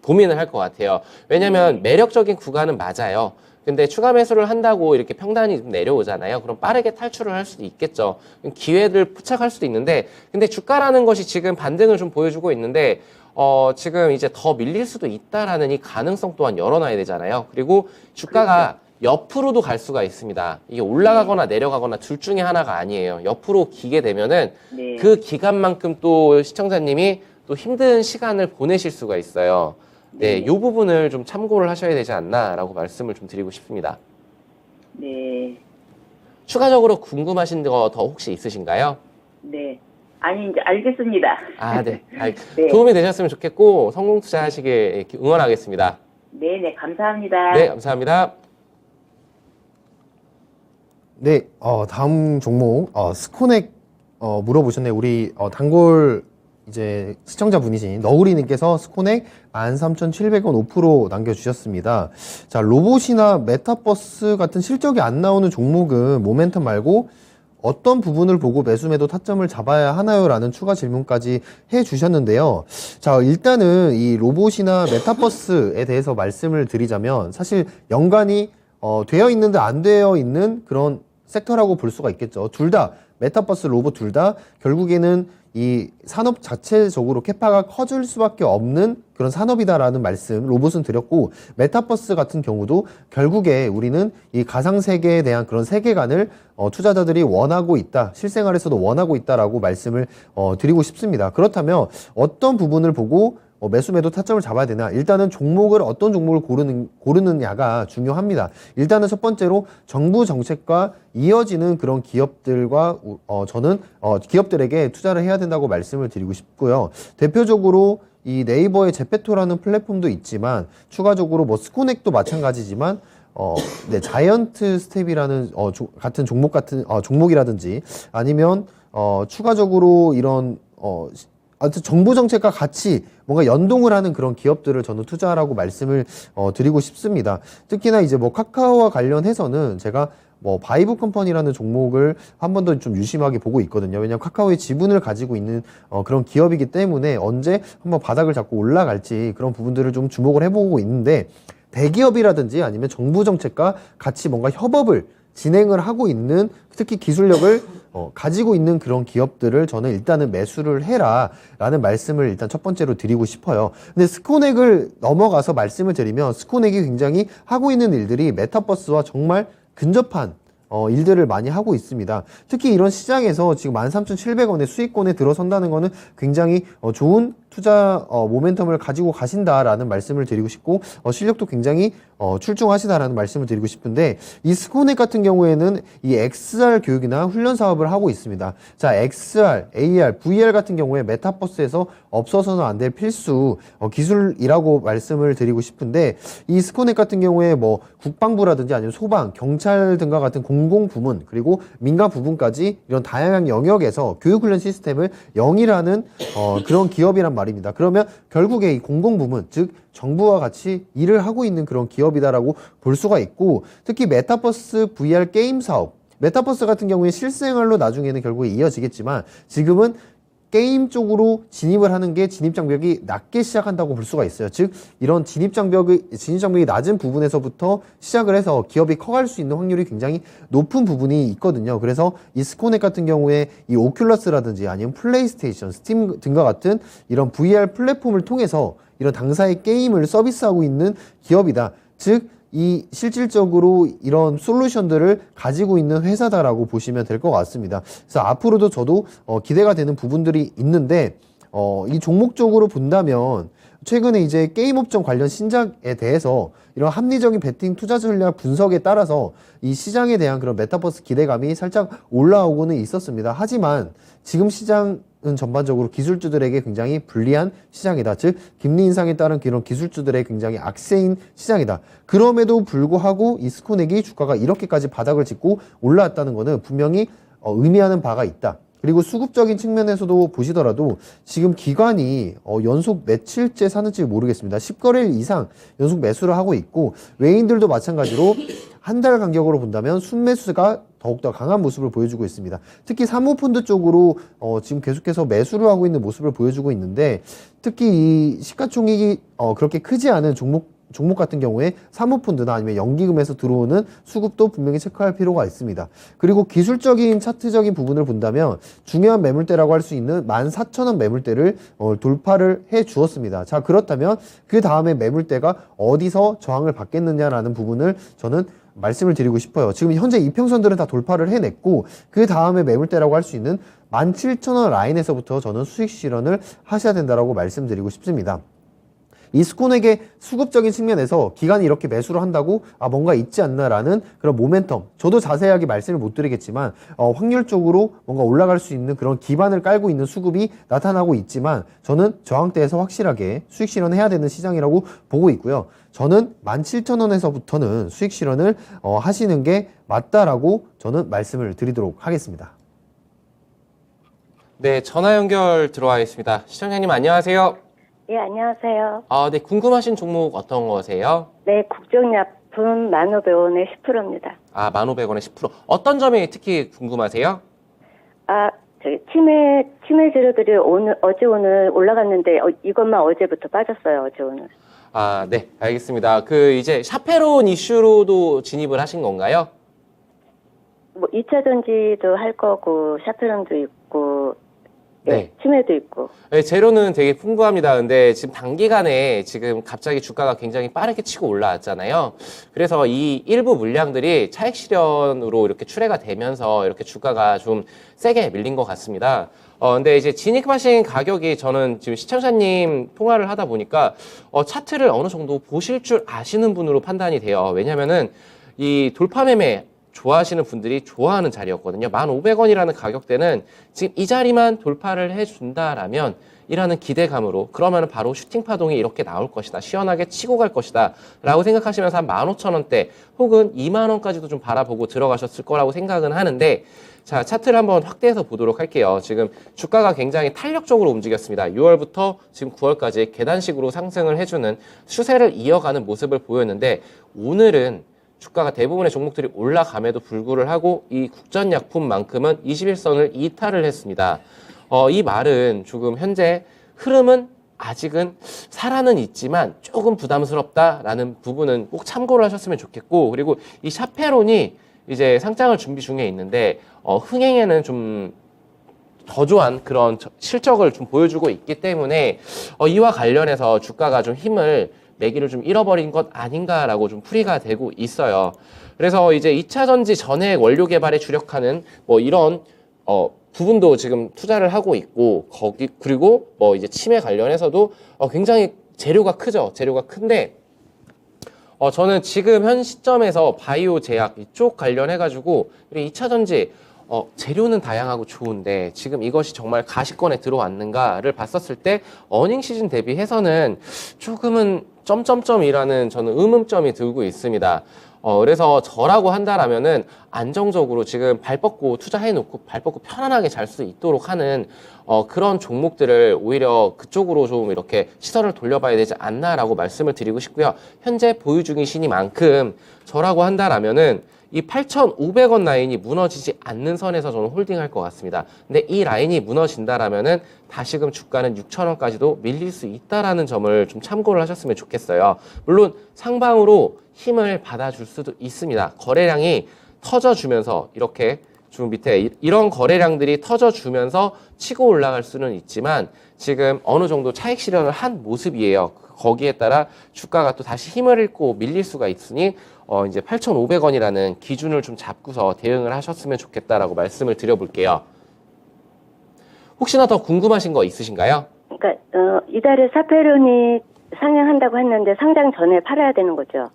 고민을 할 것 같아요. 왜냐면 매력적인 구간은 맞아요. 근데 추가 매수를 한다고 이렇게 평단이 좀 내려오잖아요. 그럼 빠르게 탈출을 할 수도 있겠죠. 기회를 포착할 수도 있는데, 근데 주가라는 것이 지금 반등을 좀 보여주고 있는데, 지금 이제 더 밀릴 수도 있다라는 이 가능성 또한 열어놔야 되잖아요. 그리고 주가가 옆으로도 갈 수가 있습니다. 이게 올라가거나 내려가거나 둘 중에 하나가 아니에요. 옆으로 기게 되면은 네. 그 기간만큼 또 시청자님이 또 힘든 시간을 보내실 수가 있어요. 네, 이 부분을 좀 참고를 하셔야 되지 않나라고 말씀을 좀 드리고 싶습니다. 네. 추가적으로 궁금하신 거 더 혹시 있으신가요? 네. 아니, 이제 알겠습니다. 아, 네. 네. 도움이 되셨으면 좋겠고 성공 투자하시길 응원하겠습니다. 네네, 감사합니다. 네, 감사합니다. 네, 다음 종목, 스코넥, 물어보셨네요. 우리, 단골, 이제, 시청자분이신 너구리님께서 스코넥 13,700원 5% 남겨주셨습니다. 자, 로봇이나 메타버스 같은 실적이 안 나오는 종목은 모멘텀 말고 어떤 부분을 보고 매수매도 타점을 잡아야 하나요? 라는 추가 질문까지 해 주셨는데요. 자, 일단은 이 로봇이나 메타버스에 대해서 말씀을 드리자면 사실 연관이 되어 있는데 안 되어 있는 그런 섹터라고 볼 수가 있겠죠. 둘 다, 메타버스, 로봇 둘 다 결국에는 이 산업 자체적으로 캐파가 커질 수밖에 없는 그런 산업이다라는 말씀 로봇은 드렸고, 메타버스 같은 경우도 결국에 우리는 이 가상세계에 대한 그런 세계관을 투자자들이 원하고 있다, 실생활에서도 원하고 있다라고 말씀을 드리고 싶습니다. 그렇다면 어떤 부분을 보고 매수 매도 타점을 잡아야 되나? 일단은 종목을 어떤 종목을 고르느냐가 중요합니다. 일단은 첫 번째로 정부 정책과 이어지는 그런 기업들과 저는 기업들에게 투자를 해야 된다고 말씀을 드리고 싶고요. 대표적으로 이 네이버의 제페토라는 플랫폼도 있지만 추가적으로 뭐 스코넥도 마찬가지지만 네, 자이언트 스텝이라는 같은 종목이라든지 아니면 추가적으로 이런 아무튼 정부 정책과 같이 뭔가 연동을 하는 그런 기업들을 저는 투자하라고 말씀을 드리고 싶습니다. 특히나 이제 뭐 카카오와 관련해서는 제가 뭐 바이브 컴퍼니라는 종목을 한 번 더 좀 유심하게 보고 있거든요. 왜냐하면 카카오의 지분을 가지고 있는 그런 기업이기 때문에 언제 한번 바닥을 잡고 올라갈지 그런 부분들을 좀 주목을 해보고 있는데, 대기업이라든지 아니면 정부 정책과 같이 뭔가 협업을 진행을 하고 있는, 특히 기술력을 가지고 있는 그런 기업들을 저는 일단은 매수를 해라 라는 말씀을 일단 첫 번째로 드리고 싶어요. 근데 스코넥을 넘어가서 말씀을 드리면 스코넥이 굉장히 하고 있는 일들이 메타버스와 정말 근접한 일들을 많이 하고 있습니다. 특히 이런 시장에서 지금 13,700원의 수익권에 들어선다는 거는 굉장히 좋은 투자 모멘텀을 가지고 가신다라는 말씀을 드리고 싶고, 실력도 굉장히 출중하시다라는 말씀을 드리고 싶은데, 이 스코넥 같은 경우에는 이 XR 교육이나 훈련 사업을 하고 있습니다. 자, XR, AR, VR 같은 경우에 메타버스에서 없어서는 안 될 필수 기술이라고 말씀을 드리고 싶은데, 이 스코넥 같은 경우에 뭐 국방부라든지 아니면 소방, 경찰 등과 같은 공공 부문, 그리고 민간 부분까지 이런 다양한 영역에서 교육 훈련 시스템을 영위하는 그런 기업이란 말입니다. 그러면 결국에 이 공공부문, 즉 정부와 같이 일을 하고 있는 그런 기업이다라고 볼 수가 있고, 특히 메타버스 VR 게임 사업, 메타버스 같은 경우에 실생활로 나중에는 결국에 이어지겠지만 지금은 게임 쪽으로 진입을 하는 게 진입장벽이 낮게 시작한다고 볼 수가 있어요. 즉 이런 진입장벽이 낮은 부분에서부터 시작을 해서 기업이 커갈 수 있는 확률이 굉장히 높은 부분이 있거든요. 그래서 이 스코넥 같은 경우에 이 오큘러스라든지 아니면 플레이스테이션, 스팀 등과 같은 이런 VR 플랫폼을 통해서 이런 당사의 게임을 서비스하고 있는 기업이다. 즉 이 실질적으로 이런 솔루션들을 가지고 있는 회사다라고 보시면 될 것 같습니다. 그래서 앞으로도 저도 기대가 되는 부분들이 있는데, 이 종목적으로 본다면 최근에 이제 게임 업종 관련 신작에 대해서 이런 합리적인 베팅 투자 전략 분석에 따라서 이 시장에 대한 그런 메타버스 기대감이 살짝 올라오고는 있었습니다. 하지만 지금 시장은 전반적으로 기술주들에게 굉장히 불리한 시장이다. 즉 금리 인상에 따른 그런 기술주들의 굉장히 악세인 시장이다. 그럼에도 불구하고 이 스코넥이 주가가 이렇게까지 바닥을 짚고 올라왔다는 것은 분명히 의미하는 바가 있다. 그리고 수급적인 측면에서도 보시더라도 지금 기관이 연속 며칠째 사는지 모르겠습니다. 10거래일 이상 연속 매수를 하고 있고, 외인들도 마찬가지로 한 달 간격으로 본다면 순매수가 더욱더 강한 모습을 보여주고 있습니다. 특히 사모펀드 쪽으로 지금 계속해서 매수를 하고 있는 모습을 보여주고 있는데, 특히 이 시가총액이 그렇게 크지 않은 종목 같은 경우에 사모펀드나 아니면 연기금에서 들어오는 수급도 분명히 체크할 필요가 있습니다. 그리고 기술적인 차트적인 부분을 본다면 중요한 매물대라고 할 수 있는 14,000원 매물대를 돌파를 해 주었습니다. 자, 그렇다면 그 다음에 매물대가 어디서 저항을 받겠느냐라는 부분을 저는 말씀을 드리고 싶어요. 지금 현재 이평선들은 다 돌파를 해냈고, 그 다음에 매물대라고 할 수 있는 17,000원 라인에서부터 저는 수익 실현을 하셔야 된다라고 말씀드리고 싶습니다. 이 스콘에게 수급적인 측면에서 기관이 이렇게 매수를 한다고 뭔가 있지 않나라는 그런 모멘텀, 저도 자세하게 말씀을 못 드리겠지만 확률적으로 뭔가 올라갈 수 있는 그런 기반을 깔고 있는 수급이 나타나고 있지만, 저는 저항대에서 확실하게 수익 실현해야 되는 시장이라고 보고 있고요. 저는 17,000원에서부터는 수익 실현을 하시는 게 맞다라고 저는 말씀을 드리도록 하겠습니다. 네, 전화 연결 들어와 있습니다. 시청자님 안녕하세요. 예, 안녕하세요. 네, 궁금하신 종목 어떤 거세요? 네, 국정약품 15,000원에 10%입니다. 15,000원에 10%. 어떤 점이 특히 궁금하세요? 저기 치매 재료들이 어제 오늘 올라갔는데 이것만 어제부터 빠졌어요. 어제 오늘. 네, 알겠습니다. 이제 샤페론 이슈로도 진입을 하신 건가요? 뭐 2차 전지도 할 거고 샤페론도 있고 네. 치매도 있고. 네, 재료는 되게 풍부합니다. 근데 지금 단기간에 지금 갑자기 주가가 굉장히 빠르게 치고 올라왔잖아요. 그래서 이 일부 물량들이 차익 실현으로 이렇게 출회가 되면서 이렇게 주가가 좀 세게 밀린 것 같습니다. 근데 이제 진입하신 가격이, 저는 지금 시청자님 통화를 하다 보니까 차트를 어느 정도 보실 줄 아시는 분으로 판단이 돼요. 왜냐면은 이 돌파 매매 좋아하시는 분들이 좋아하는 자리였거든요. 1,500원이라는 가격대는 지금 이 자리만 돌파를 해준다라면 이라는 기대감으로, 그러면 바로 슈팅 파동이 이렇게 나올 것이다, 시원하게 치고 갈 것이다 라고 생각하시면서 한 15,000원대 혹은 20,000원까지도 좀 바라보고 들어가셨을 거라고 생각은 하는데, 자, 차트를 한번 확대해서 보도록 할게요. 지금 주가가 굉장히 탄력적으로 움직였습니다. 6월부터 지금 9월까지 계단식으로 상승을 해주는 추세를 이어가는 모습을 보였는데, 오늘은 주가가 대부분의 종목들이 올라감에도 불구를 하고 이 국전약품만큼은 21선을 이탈을 했습니다. 이 말은 조금 현재 흐름은 아직은 살아는 있지만 조금 부담스럽다라는 부분은 꼭 참고를 하셨으면 좋겠고, 그리고 이 샤페론이 이제 상장을 준비 중에 있는데 흥행에는 좀 저조한 그런 실적을 좀 보여주고 있기 때문에 이와 관련해서 주가가 좀 힘을 매기를 좀 잃어버린 것 아닌가라고 좀 풀이가 되고 있어요. 그래서 이제 2차 전지 전액 원료 개발에 주력하는 뭐 이런 부분도 지금 투자를 하고 있고, 그리고 뭐 이제 치매 관련해서도 굉장히 재료가 크죠. 재료가 큰데 저는 지금 현 시점에서 바이오 제약 이쪽 관련해가지고 2차 전지 재료는 다양하고 좋은데 지금 이것이 정말 가시권에 들어왔는가를 봤었을 때 어닝 시즌 대비해서는 조금은 점점점이라는 저는 의문점이 들고 있습니다. 그래서 저라고 한다라면은 안정적으로 지금 발 뻗고 투자해놓고 발 뻗고 편안하게 잘 수 있도록 하는 그런 종목들을 오히려 그쪽으로 좀 이렇게 시선을 돌려봐야 되지 않나라고 말씀을 드리고 싶고요. 현재 보유 중이시니만큼 저라고 한다라면은 이 8,500원 라인이 무너지지 않는 선에서 저는 홀딩할 것 같습니다. 근데 이 라인이 무너진다라면은 다시금 주가는 6,000원까지도 밀릴 수 있다라는 점을 좀 참고를 하셨으면 좋겠어요. 물론 상방으로 힘을 받아줄 수도 있습니다. 거래량이 터져주면서 이렇게 좀 밑에 이런 거래량들이 터져주면서 치고 올라갈 수는 있지만 지금 어느 정도 차익 실현을 한 모습이에요. 거기에 따라 주가가 또 다시 힘을 잃고 밀릴 수가 있으니 이제 8,500원이라는 기준을 좀 잡고서 대응을 하셨으면 좋겠다라고 말씀을 드려볼게요. 혹시나 더 궁금하신 거 있으신가요? 그러니까 이달에 샤페론이 상장한다고 했는데 상장 전에 팔아야 되는 거죠?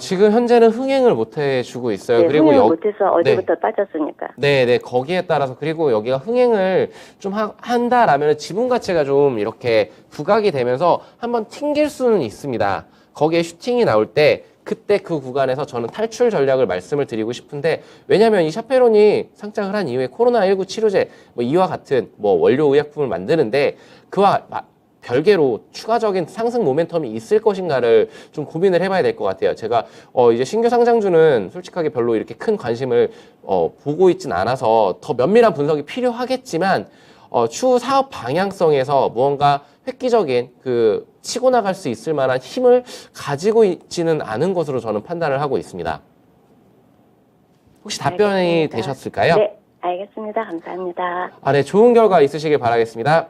지금 현재는 흥행을 못 해주고 있어요. 네, 그리고 흥행 못해서 어제부터 네. 빠졌으니까. 네, 거기에 따라서, 그리고 여기가 흥행을 좀 한다라면 지분 가치가 좀 이렇게 부각이 되면서 한번 튕길 수는 있습니다. 거기에 슈팅이 나올 때 그때 그 구간에서 저는 탈출 전략을 말씀을 드리고 싶은데, 왜냐하면 이 샤페론이 상장을 한 이후에 코로나19 치료제 뭐 이와 같은 뭐 원료 의약품을 만드는데 그와 별개로 추가적인 상승 모멘텀이 있을 것인가를 좀 고민을 해봐야 될 것 같아요. 제가 이제 신규 상장주는 솔직하게 별로 이렇게 큰 관심을 보고 있진 않아서 더 면밀한 분석이 필요하겠지만 추후 사업 방향성에서 무언가 획기적인 그 치고 나갈 수 있을 만한 힘을 가지고 있지는 않은 것으로 저는 판단을 하고 있습니다. 혹시 답변이 알겠습니다. 되셨을까요? 네, 알겠습니다. 감사합니다. 네, 좋은 결과 있으시길 바라겠습니다.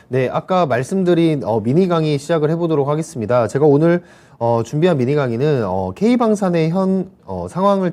네, 아까 말씀드린 미니 강의 시작을 해보도록 하겠습니다. 제가 오늘 준비한 미니 강의는 K방산의 현 상황을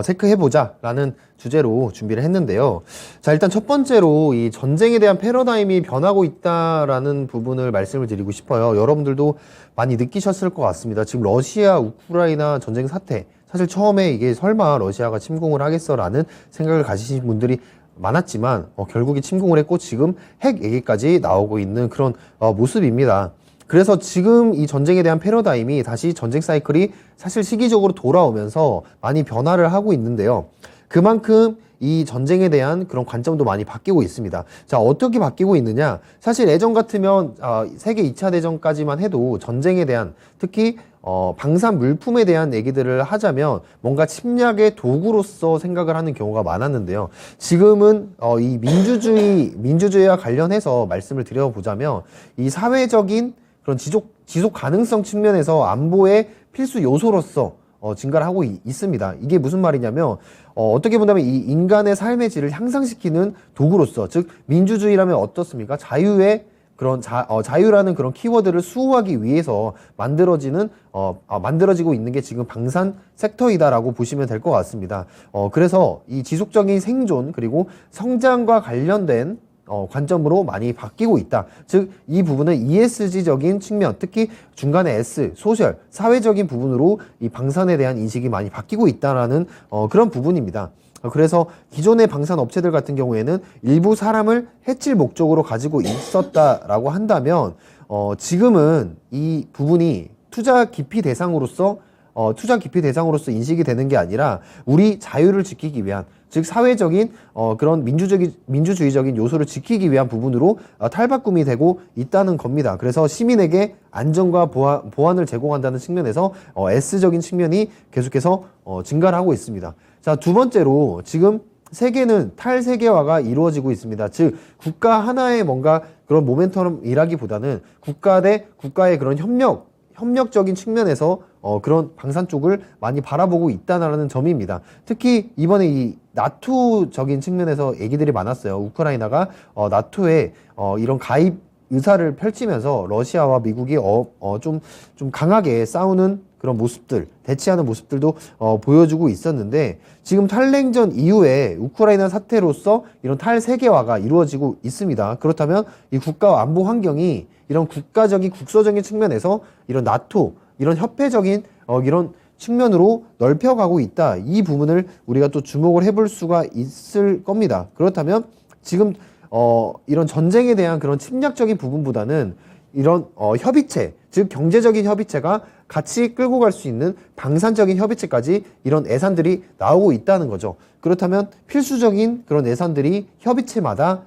체크해보자 라는 주제로 준비를 했는데요. 자, 일단 첫 번째로 이 전쟁에 대한 패러다임이 변하고 있다라는 부분을 말씀을 드리고 싶어요. 여러분들도 많이 느끼셨을 것 같습니다. 지금 러시아, 우크라이나 전쟁 사태, 사실 처음에 이게 설마 러시아가 침공을 하겠어라는 생각을 가지신 분들이 많았지만 결국에 침공을 했고 지금 핵 얘기까지 나오고 있는 그런 모습입니다. 그래서 지금 이 전쟁에 대한 패러다임이 다시 전쟁 사이클이 사실 시기적으로 돌아오면서 많이 변화를 하고 있는데요. 그만큼 이 전쟁에 대한 그런 관점도 많이 바뀌고 있습니다. 자, 어떻게 바뀌고 있느냐? 사실 예전 같으면 세계 2차 대전까지만 해도 전쟁에 대한, 특히 방산 물품에 대한 얘기들을 하자면 뭔가 침략의 도구로서 생각을 하는 경우가 많았는데요. 지금은 이 민주주의와 관련해서 말씀을 드려보자면 이 사회적인 그런 지속 가능성 측면에서 안보의 필수 요소로서 증가를 하고 있습니다. 이게 무슨 말이냐면 어떻게 본다면 이 인간의 삶의 질을 향상시키는 도구로서, 즉 민주주의라면 어떻습니까? 자유의 그런 자유라는 그런 키워드를 수호하기 위해서 만들어지고 있는 게 지금 방산 섹터이다라고 보시면 될 것 같습니다. 그래서 이 지속적인 생존 그리고 성장과 관련된 관점으로 많이 바뀌고 있다. 즉, 이 부분은 ESG적인 측면, 특히 중간에 S, 소셜, 사회적인 부분으로 이 방산에 대한 인식이 많이 바뀌고 있다라는 그런 부분입니다. 그래서 기존의 방산 업체들 같은 경우에는 일부 사람을 해칠 목적으로 가지고 있었다라고 한다면 지금은 이 부분이 투자 기피 대상으로서 인식이 되는 게 아니라 우리 자유를 지키기 위한, 즉 사회적인 그런 민주주의적인 요소를 지키기 위한 부분으로 탈바꿈이 되고 있다는 겁니다. 그래서 시민에게 안전과 보안을 제공한다는 측면에서 S적인 측면이 계속해서 증가를 하고 있습니다. 자, 두 번째로 지금 세계는 탈세계화가 이루어지고 있습니다. 즉 국가 하나의 뭔가 그런 모멘텀이라기보다는 국가 대 국가의 그런 협력적인 측면에서 그런 방산 쪽을 많이 바라보고 있다는 점입니다. 특히 이번에 이 나토적인 측면에서 얘기들이 많았어요. 우크라이나가 나토에 이런 가입 의사를 펼치면서 러시아와 미국이 좀 강하게 싸우는 그런 모습들, 대치하는 모습들도 보여주고 있었는데 지금 탈냉전 이후에 우크라이나 사태로서 이런 탈세계화가 이루어지고 있습니다. 그렇다면 이 국가 안보 환경이 이런 국소적인 측면에서 이런 나토, 이런 협회적인 이런 측면으로 넓혀가고 있다. 이 부분을 우리가 또 주목을 해볼 수가 있을 겁니다. 그렇다면 지금 이런 전쟁에 대한 그런 침략적인 부분보다는 이런 협의체, 즉 경제적인 협의체가 같이 끌고 갈 수 있는 방산적인 협의체까지 이런 예산들이 나오고 있다는 거죠. 그렇다면 필수적인 그런 예산들이 협의체마다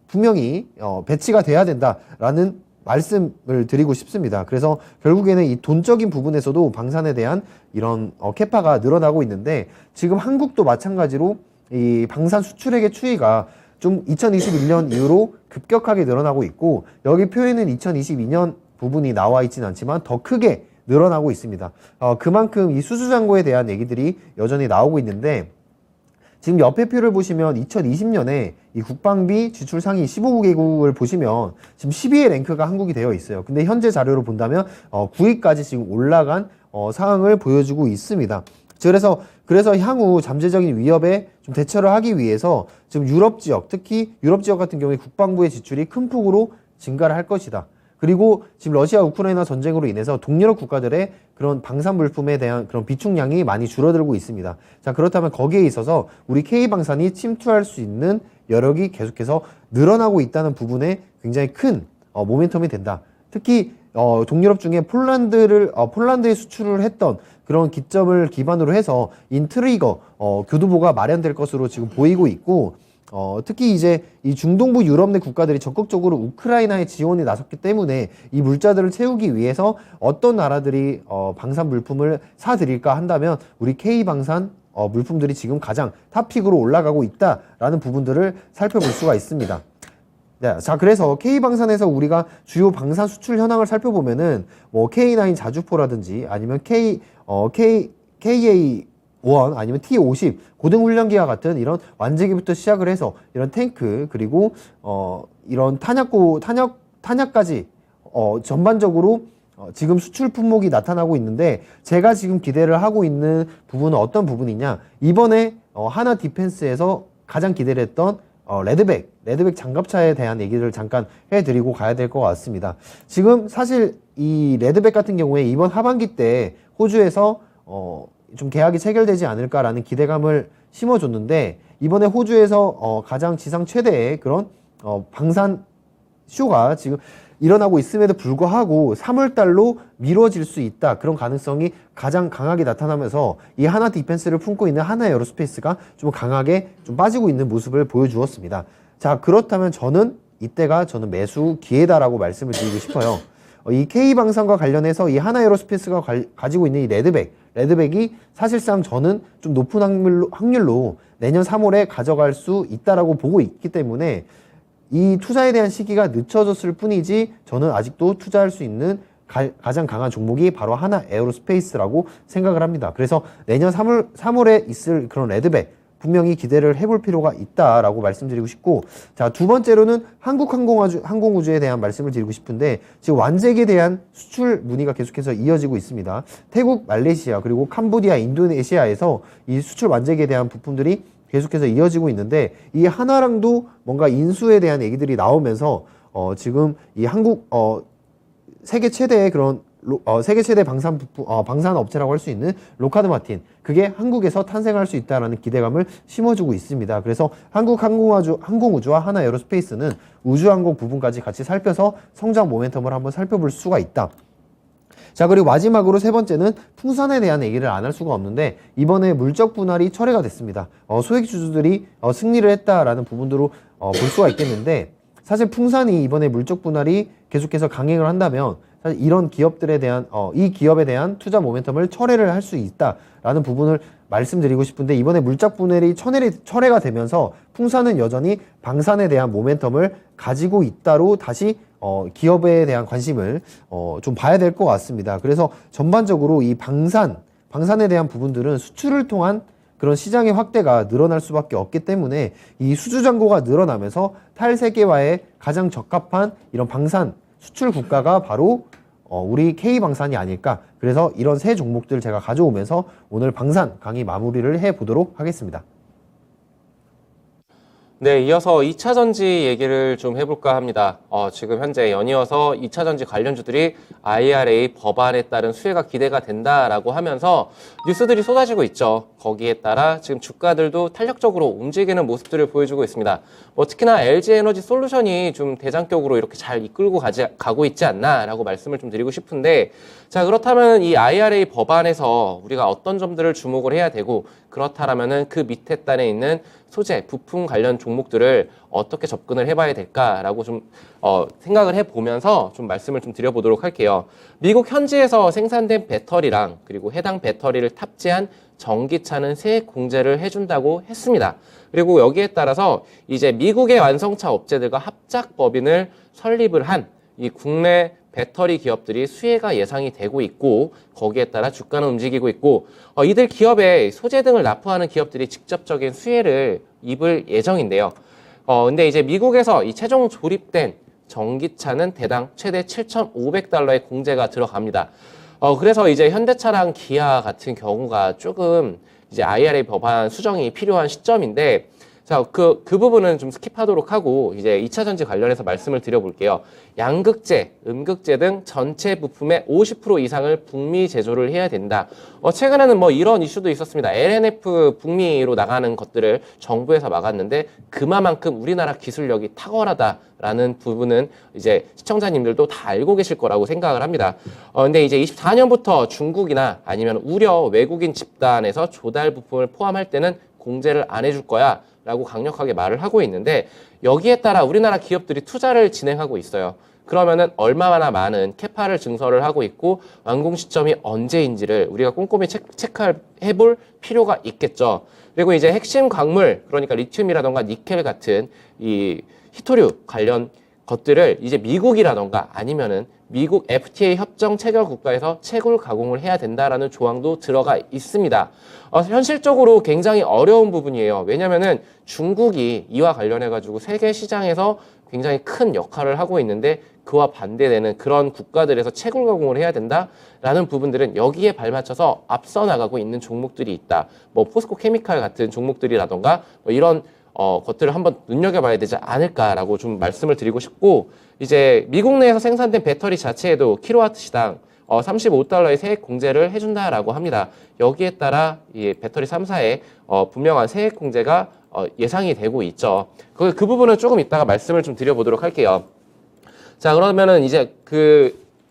분명히 배치가 돼야 된다라는 말씀을 드리고 싶습니다. 그래서 결국에는 이 돈적인 부분에서도 방산에 대한 이런 캐파가 늘어나고 있는데 지금 한국도 마찬가지로 이 방산 수출액의 추이가 좀 2021년 이후로 급격하게 늘어나고 있고 여기 표에는 2022년 부분이 나와 있지는 않지만 더 크게 늘어나고 있습니다. 그만큼 이 수주잔고에 대한 얘기들이 여전히 나오고 있는데 지금 옆에 표를 보시면 2020년에 이 국방비 지출 상위 15개국을 보시면 지금 10위의 랭크가 한국이 되어 있어요. 근데 현재 자료로 본다면 9위까지 지금 올라간 상황을 보여주고 있습니다. 그래서 향후 잠재적인 위협에 좀 대처를 하기 위해서 지금 유럽 지역, 특히 유럽 지역 같은 경우에 국방부의 지출이 큰 폭으로 증가를 할 것이다. 그리고 지금 러시아 우크라이나 전쟁으로 인해서 동유럽 국가들의 그런 방산 물품에 대한 그런 비축량이 많이 줄어들고 있습니다. 자, 그렇다면 거기에 있어서 우리 K방산이 침투할 수 있는 여력이 계속해서 늘어나고 있다는 부분에 굉장히 큰 모멘텀이 된다. 특히 동유럽 중에 폴란드에 수출을 했던 그런 기점을 기반으로 해서 인트리거 교두보가 마련될 것으로 지금 보이고 있고, 특히 이제 이 중동부 유럽 내 국가들이 적극적으로 우크라이나의 지원에 나섰기 때문에 이 물자들을 채우기 위해서 어떤 나라들이 방산 물품을 사들일까 한다면 우리 K방산 물품들이 지금 가장 탑픽으로 올라가고 있다라는 부분들을 살펴볼 수가 있습니다. 네, 자, 그래서 K방산에서 우리가 주요 방산 수출 현황을 살펴보면은 뭐 K9 자주포라든지 아니면 KA1 아니면 T50 고등훈련기와 같은 이런 완제기부터 시작을 해서 이런 탱크, 그리고 이런 탄약까지 전반적으로 지금 수출 품목이 나타나고 있는데, 제가 지금 기대를 하고 있는 부분은 어떤 부분이냐, 이번에 하나 디펜스에서 가장 기대를 했던 레드백 장갑차에 대한 얘기를 잠깐 해드리고 가야 될 것 같습니다. 지금 사실 이 레드백 같은 경우에 이번 하반기 때 호주에서 좀 계약이 체결되지 않을까라는 기대감을 심어줬는데, 이번에 호주에서 가장 지상 최대의 그런 방산 쇼가 지금 일어나고 있음에도 불구하고 3월달로 미뤄질 수 있다, 그런 가능성이 가장 강하게 나타나면서 이 하나 디펜스를 품고 있는 하나 에어로스페이스가 좀 강하게 좀 빠지고 있는 모습을 보여주었습니다. 자, 그렇다면 이때가 매수 기회다라고 말씀을 드리고 싶어요. 이 K방산과 관련해서 이 하나 에어로스페이스가 가지고 있는 이 레드백이 사실상 저는 좀 높은 확률로 내년 3월에 가져갈 수 있다라고 보고 있기 때문에 이 투자에 대한 시기가 늦춰졌을 뿐이지, 저는 아직도 투자할 수 있는 가장 강한 종목이 바로 하나 에어로스페이스라고 생각을 합니다. 그래서 내년 3월에 있을 그런 레드백 분명히 기대를 해볼 필요가 있다라고 말씀드리고 싶고, 자, 두 번째로는 항공우주에 대한 말씀을 드리고 싶은데, 지금 완제기에 대한 수출 문의가 계속해서 이어지고 있습니다. 태국, 말레이시아, 그리고 캄보디아, 인도네시아에서 이 수출 완제기에 대한 부품들이 계속해서 이어지고 있는데, 이 하나랑도 뭔가 인수에 대한 얘기들이 나오면서 지금 이 세계 최대의 그런 세계 최대 방산 업체라고 할 수 있는 로카드 마틴, 그게 한국에서 탄생할 수 있다라는 기대감을 심어주고 있습니다. 그래서 한국 항공우주와 하나 에어로스페이스는 우주항공 부분까지 같이 살펴서 성장 모멘텀을 한번 살펴볼 수가 있다. 자, 그리고 마지막으로 세 번째는 풍산에 대한 얘기를 안 할 수가 없는데, 이번에 물적 분할이 철회가 됐습니다. 소액주주들이 승리를 했다라는 부분으로 볼 수가 있겠는데, 사실 풍산이 이번에 물적 분할이 계속해서 강행을 한다면 사실 이런 기업들에 대한 이 기업에 대한 투자 모멘텀을 철회를 할 수 있다라는 부분을 말씀드리고 싶은데, 이번에 물적 분할이 철회가 되면서 풍산은 여전히 방산에 대한 모멘텀을 가지고 있다로 다시 기업에 대한 관심을 좀 봐야 될 것 같습니다. 그래서 전반적으로 이 방산에 대한 부분들은 수출을 통한 그런 시장의 확대가 늘어날 수밖에 없기 때문에 이 수주 잔고가 늘어나면서 탈세계화에 가장 적합한 이런 방산 수출 국가가 바로 우리 K방산이 아닐까. 그래서 이런 세 종목들 제가 가져오면서 오늘 방산 강의 마무리를 해보도록 하겠습니다. 네, 이어서 2차전지 얘기를 좀 해볼까 합니다. 지금 현재 연이어서 2차전지 관련주들이 IRA 법안에 따른 수혜가 기대가 된다라고 하면서 뉴스들이 쏟아지고 있죠. 거기에 따라 지금 주가들도 탄력적으로 움직이는 모습들을 보여주고 있습니다. 특히나 LG에너지 솔루션이 좀 대장격으로 이렇게 잘 이끌고 가고 있지 않나라고 말씀을 좀 드리고 싶은데, 자, 그렇다면 이 IRA 법안에서 우리가 어떤 점들을 주목을 해야 되고, 그렇다라면은 그 밑에 단에 있는 소재, 부품 관련 종목들을 어떻게 접근을 해봐야 될까라고 좀 생각을 해보면서 좀 말씀을 좀 드려보도록 할게요. 미국 현지에서 생산된 배터리랑 그리고 해당 배터리를 탑재한 전기차는 세액 공제를 해준다고 했습니다. 그리고 여기에 따라서 이제 미국의 완성차 업체들과 합작 법인을 설립을 한 이 국내 배터리 기업들이 수혜가 예상이 되고 있고, 거기에 따라 주가는 움직이고 있고, 이들 기업에 소재 등을 납부하는 기업들이 직접적인 수혜를 입을 예정인데요. 근데 이제 미국에서 이 최종 조립된 전기차는 대당 최대 7,500달러의 공제가 들어갑니다. 그래서 이제 현대차랑 기아 같은 경우가 조금 이제 IRA 법안 수정이 필요한 시점인데, 자, 그 부분은 좀 스킵하도록 하고 이제 2차 전지 관련해서 말씀을 드려볼게요. 양극재, 음극재 등 전체 부품의 50% 이상을 북미 제조를 해야 된다. 최근에는 뭐 이런 이슈도 있었습니다. LNF 북미로 나가는 것들을 정부에서 막았는데 그만큼 우리나라 기술력이 탁월하다라는 부분은 이제 시청자님들도 다 알고 계실 거라고 생각을 합니다. 근데 이제 24년부터 중국이나 아니면 우려 외국인 집단에서 조달 부품을 포함할 때는 공제를 안 해줄 거야 라고 강력하게 말을 하고 있는데 여기에 따라 우리나라 기업들이 투자를 진행하고 있어요. 그러면은 얼마나 많은 캐파를 증설을 하고 있고 완공 시점이 언제인지를 우리가 꼼꼼히 체크해 볼 필요가 있겠죠. 그리고 이제 핵심 광물, 그러니까 리튬이라던가 니켈 같은 이 히토류 관련 것들을 이제 미국이라던가 아니면은 미국 FTA 협정 체결 국가에서 채굴 가공을 해야 된다라는 조항도 들어가 있습니다. 현실적으로 굉장히 어려운 부분이에요. 왜냐면은 중국이 이와 관련해가지고 세계 시장에서 굉장히 큰 역할을 하고 있는데 그와 반대되는 그런 국가들에서 채굴 가공을 해야 된다라는 부분들은 여기에 발맞춰서 앞서 나가고 있는 종목들이 있다. 뭐 포스코 케미칼 같은 종목들이라던가 뭐 이런 것들을 한번 눈여겨봐야 되지 않을까라고 좀 말씀을 드리고 싶고, 이제 미국 내에서 생산된 배터리 자체에도 킬로와트 시당 35달러의 세액 공제를 해준다라고 합니다. 여기에 따라 이 배터리 3사의 분명한 세액 공제가 예상이 되고 있죠. 그 부분은 조금 이따가 말씀을 좀 드려보도록 할게요. 자, 그러면은 이제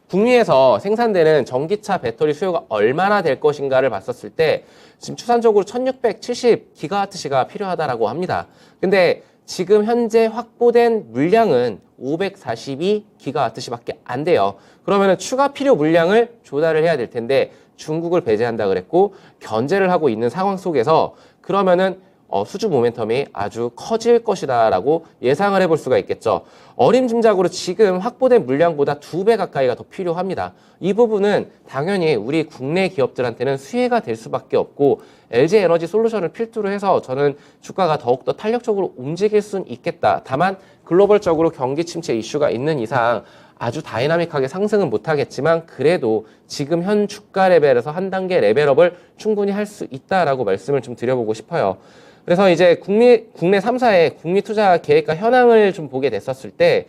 북미에서 생산되는 전기차 배터리 수요가 얼마나 될 것인가를 봤었을 때 지금 추산적으로 1670기가와트시가 필요하다라고 합니다. 근데 지금 현재 확보된 물량은 542기가와트시밖에 안 돼요. 그러면은 추가 필요 물량을 조달을 해야 될 텐데 중국을 배제한다 그랬고 견제를 하고 있는 상황 속에서 그러면은 수주 모멘텀이 아주 커질 것이다라고 예상을 해볼 수가 있겠죠. 어림짐작으로 지금 확보된 물량보다 2배 가까이가 더 필요합니다. 이 부분은 당연히 우리 국내 기업들한테는 수혜가 될 수밖에 없고 LG에너지 솔루션을 필두로 해서 저는 주가가 더욱더 탄력적으로 움직일 수는 있겠다. 다만 글로벌적으로 경기 침체 이슈가 있는 이상 아주 다이나믹하게 상승은 못하겠지만 그래도 지금 현 주가 레벨에서 한 단계 레벨업을 충분히 할 수 있다라고 말씀을 좀 드려보고 싶어요. 그래서 이제 국내 3사의 국미 투자 계획과 현황을 좀 보게 됐었을 때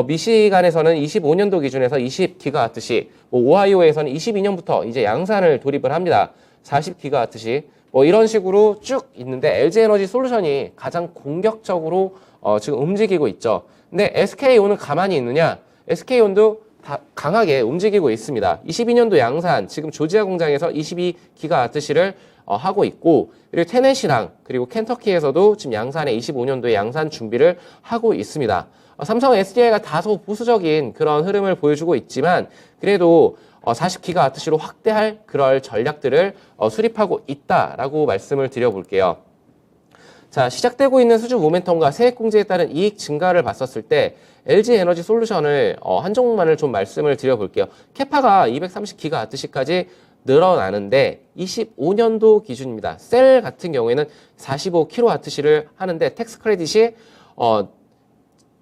미시간에서는 25년도 기준에서 20기가와트시, 오하이오에서는 22년부터 이제 양산을 돌입을 합니다. 40기가와트시 이런 식으로 쭉 있는데 LG에너지 솔루션이 가장 공격적으로 지금 움직이고 있죠. 근데 SK온은 가만히 있느냐? SK온도 다 강하게 움직이고 있습니다. 22년도 양산, 지금 조지아 공장에서 22기가와트시를 하고 있고, 그리고 테넷이랑 그리고 켄터키에서도 지금 양산에 25년도에 양산 준비를 하고 있습니다. 삼성 SDI가 다소 보수적인 그런 흐름을 보여주고 있지만 그래도 40기가와트시로 확대할 그럴 전략들을 수립하고 있다라고 말씀을 드려볼게요. 자, 시작되고 있는 수주 모멘텀과 세액 공제에 따른 이익 증가를 봤었을 때 LG에너지 솔루션을 한 종목만을 좀 말씀을 드려볼게요. 캐파가 230기가와트시까지 늘어나는데 25년도 기준입니다. 셀 같은 경우에는 45kWh를 하는데 텍스 크레딧이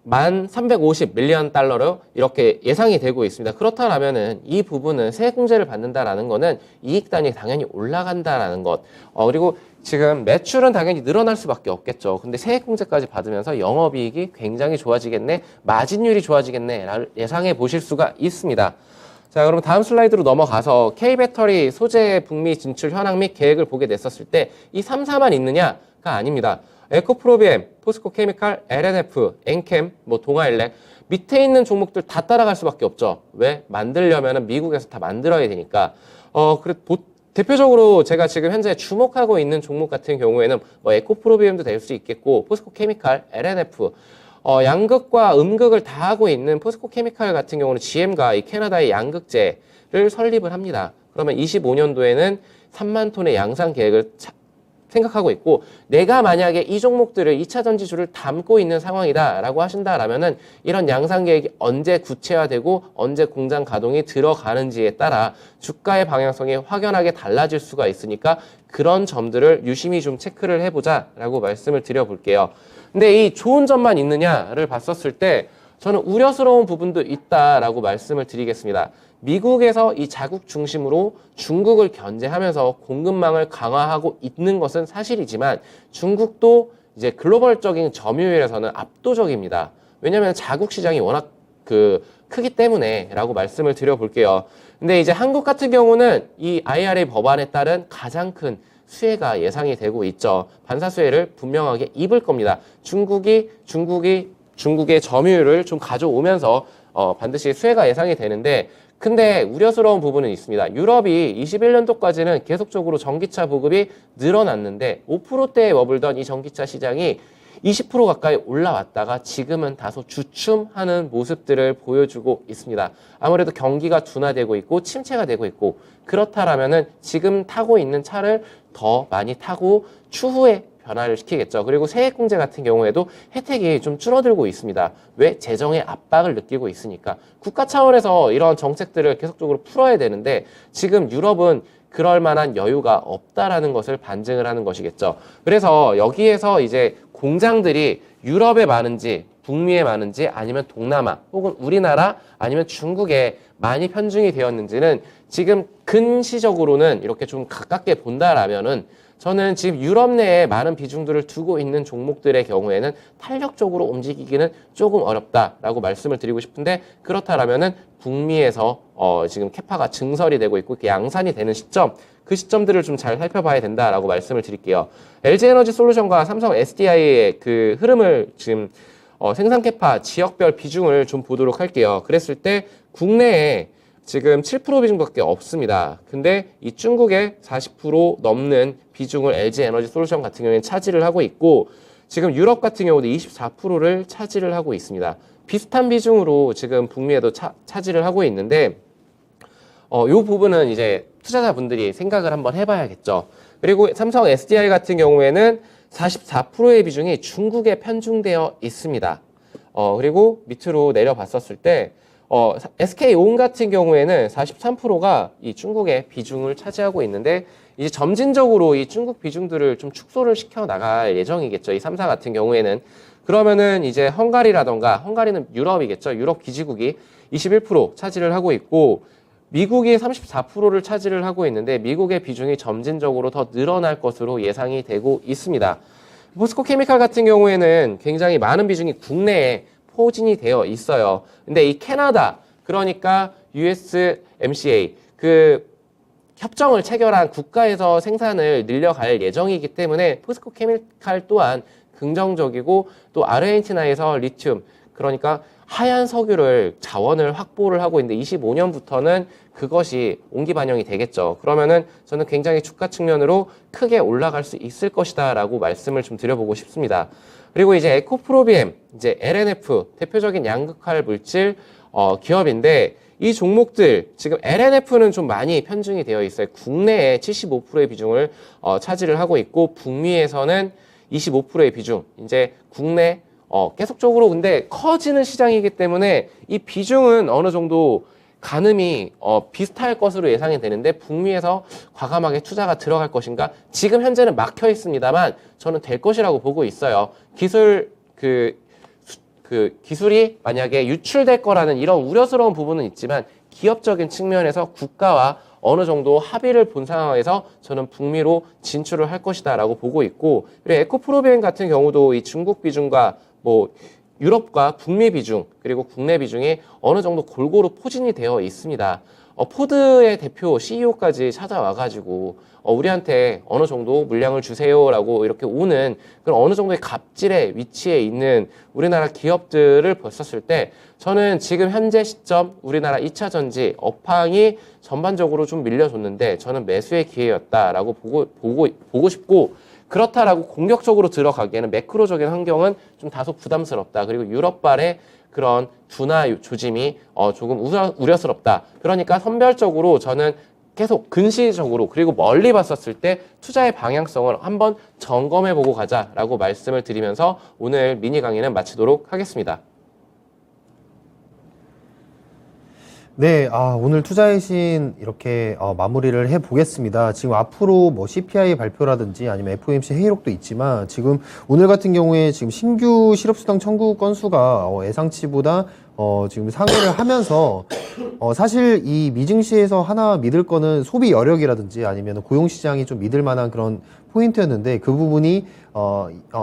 1,350밀리언 달러로 이렇게 예상이 되고 있습니다. 그렇다면은 이 부분은 세액 공제를 받는다라는 거는 이익단이 당연히 올라간다라는 것. 그리고 지금 매출은 당연히 늘어날 수밖에 없겠죠. 근데 세액 공제까지 받으면서 영업이익이 굉장히 좋아지겠네, 마진율이 좋아지겠네 라고 예상해 보실 수가 있습니다. 자, 그럼 다음 슬라이드로 넘어가서 K배터리 소재 북미 진출 현황 및 계획을 보게 됐었을 때 이 3사만 있느냐가 아닙니다. 에코프로비엠, 포스코 케미칼, LNF, 엔캠, 동아일렉 밑에 있는 종목들 다 따라갈 수밖에 없죠. 왜? 만들려면 미국에서 다 만들어야 되니까. 대표적으로 제가 지금 현재 주목하고 있는 종목 같은 경우에는 에코프로비엠도 될 수 있겠고, 포스코 케미칼, LNF, 양극과 음극을 다 하고 있는 포스코 케미칼 같은 경우는 GM과 이 캐나다의 양극재를 설립을 합니다. 그러면 25년도에는 3만 톤의 양산 계획을 생각하고 있고, 내가 만약에 이 종목들을 2차 전지주를 담고 있는 상황이다라고 하신다라면은 이런 양산 계획이 언제 구체화되고 언제 공장 가동이 들어가는지에 따라 주가의 방향성이 확연하게 달라질 수가 있으니까 그런 점들을 유심히 좀 체크를 해보자라고 말씀을 드려볼게요. 근데 이 좋은 점만 있느냐를 봤었을 때 저는 우려스러운 부분도 있다라고 말씀을 드리겠습니다. 미국에서 이 자국 중심으로 중국을 견제하면서 공급망을 강화하고 있는 것은 사실이지만 중국도 이제 글로벌적인 점유율에서는 압도적입니다. 왜냐하면 자국 시장이 워낙 크기 때문에라고 말씀을 드려볼게요. 근데 이제 한국 같은 경우는 이 IRA 법안에 따른 가장 큰 수혜가 예상이 되고 있죠. 반사 수혜를 분명하게 입을 겁니다. 중국의 점유율을 좀 가져오면서 반드시 수혜가 예상이 되는데, 근데 우려스러운 부분은 있습니다. 유럽이 21년도까지는 계속적으로 전기차 보급이 늘어났는데 5%대에 머물던 이 전기차 시장이 20% 가까이 올라왔다가 지금은 다소 주춤하는 모습들을 보여주고 있습니다. 아무래도 경기가 둔화되고 있고 침체가 되고 있고, 그렇다라면은 지금 타고 있는 차를 더 많이 타고 추후에 변화를 시키겠죠. 그리고 세액공제 같은 경우에도 혜택이 좀 줄어들고 있습니다. 왜? 재정의 압박을 느끼고 있으니까. 국가 차원에서 이런 정책들을 계속적으로 풀어야 되는데 지금 유럽은 그럴 만한 여유가 없다라는 것을 반증을 하는 것이겠죠. 그래서 여기에서 이제 공장들이 유럽에 많은지 북미에 많은지 아니면 동남아 혹은 우리나라 아니면 중국에 많이 편중이 되었는지는 지금 근시적으로는 이렇게 좀 가깝게 본다라면은 저는 지금 유럽 내에 많은 비중들을 두고 있는 종목들의 경우에는 탄력적으로 움직이기는 조금 어렵다라고 말씀을 드리고 싶은데, 그렇다라면은 북미에서 지금 캐파가 증설이 되고 있고 양산이 되는 시점, 그 시점들을 좀 잘 살펴봐야 된다라고 말씀을 드릴게요. LG에너지솔루션과 삼성 SDI의 그 흐름을 지금 생산 캐파 지역별 비중을 좀 보도록 할게요. 그랬을 때 국내에 지금 7% 비중밖에 없습니다. 근데 이 중국의 40% 넘는 비중을 LG에너지솔루션 같은 경우에는 차지를 하고 있고, 지금 유럽 같은 경우도 24%를 차지를 하고 있습니다. 비슷한 비중으로 지금 북미에도 차지를 하고 있는데, 이 부분은 이제 투자자분들이 생각을 한번 해봐야겠죠. 그리고 삼성 SDI 같은 경우에는 44%의 비중이 중국에 편중되어 있습니다. 그리고 밑으로 내려봤었을 때 SK온 같은 경우에는 43%가 이 중국의 비중을 차지하고 있는데, 이제 점진적으로 이 중국 비중들을 좀 축소를 시켜 나갈 예정이겠죠. 이 3사 같은 경우에는. 그러면은 이제 헝가리는 유럽이겠죠. 유럽 기지국이 21% 차지를 하고 있고, 미국이 34%를 차지를 하고 있는데 미국의 비중이 점진적으로 더 늘어날 것으로 예상이 되고 있습니다. 포스코 케미칼 같은 경우에는 굉장히 많은 비중이 국내에 포진이 되어 있어요. 근데 이 캐나다, 그러니까 USMCA 그 협정을 체결한 국가에서 생산을 늘려갈 예정이기 때문에 포스코 케미칼 또한 긍정적이고, 또 아르헨티나에서 리튬, 그러니까 하얀 석유를 자원을 확보를 하고 있는데 25년부터는 그것이 온기 반영이 되겠죠. 그러면은 저는 굉장히 주가 측면으로 크게 올라갈 수 있을 것이다 라고 말씀을 좀 드려보고 싶습니다. 그리고 이제 에코프로비엠, 이제 LNF 대표적인 양극할 물질 기업인데, 이 종목들 지금 LNF는 좀 많이 편중이 되어 있어요. 국내에 75%의 비중을 차지를 하고 있고, 북미에서는 25%의 비중, 이제 국내 계속적으로 근데 커지는 시장이기 때문에 이 비중은 어느 정도 가늠이 비슷할 것으로 예상이 되는데, 북미에서 과감하게 투자가 들어갈 것인가? 지금 현재는 막혀 있습니다만 저는 될 것이라고 보고 있어요. 기술이 만약에 유출될 거라는 이런 우려스러운 부분은 있지만, 기업적인 측면에서 국가와 어느 정도 합의를 본 상황에서 저는 북미로 진출을 할 것이다 라고 보고 있고, 그리고 에코프로비엠 같은 경우도 이 중국 비중과 유럽과 북미 비중, 그리고 국내 비중이 어느 정도 골고루 포진이 되어 있습니다. 포드의 대표 CEO까지 찾아와가지고 우리한테 어느 정도 물량을 주세요라고 이렇게 오는 그런 어느 정도의 갑질의 위치에 있는 우리나라 기업들을 봤었을 때, 저는 지금 현재 시점 우리나라 2차 전지 업황이 전반적으로 좀 밀려줬는데 저는 매수의 기회였다라고 보고 싶고, 그렇다라고 공격적으로 들어가기에는 매크로적인 환경은 좀 다소 부담스럽다. 그리고 유럽발의 그런 둔화 조짐이 조금 우려스럽다. 그러니까 선별적으로 저는 계속 근시적으로 그리고 멀리 봤었을 때 투자의 방향성을 한번 점검해보고 가자라고 말씀을 드리면서 오늘 미니 강의는 마치도록 하겠습니다. 네, 오늘 투자의 신 이렇게 마무리를 해보겠습니다. 지금 앞으로 뭐 CPI 발표라든지 아니면 FOMC 회의록도 있지만, 지금 오늘 같은 경우에 지금 신규 실업수당 청구 건수가 예상치보다 지금 상회를 하면서 사실 이 미증시에서 하나 믿을 거는 소비 여력이라든지 아니면 고용시장이 좀 믿을 만한 그런 포인트였는데 그 부분이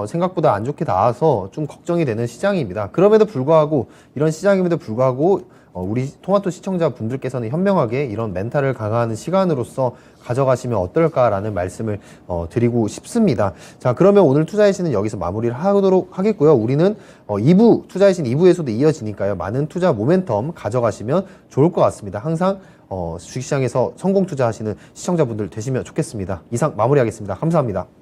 생각보다 안 좋게 나와서 좀 걱정이 되는 시장입니다. 그럼에도 불구하고 이런 시장임에도 불구하고 우리 토마토 시청자분들께서는 현명하게 이런 멘탈을 강화하는 시간으로서 가져가시면 어떨까라는 말씀을 드리고 싶습니다. 자, 그러면 오늘 투자의 신은 여기서 마무리를 하도록 하겠고요. 우리는 2부, 투자의 신 2부에서도 이어지니까요. 많은 투자 모멘텀 가져가시면 좋을 것 같습니다. 항상 주식시장에서 성공 투자하시는 시청자분들 되시면 좋겠습니다. 이상 마무리하겠습니다. 감사합니다.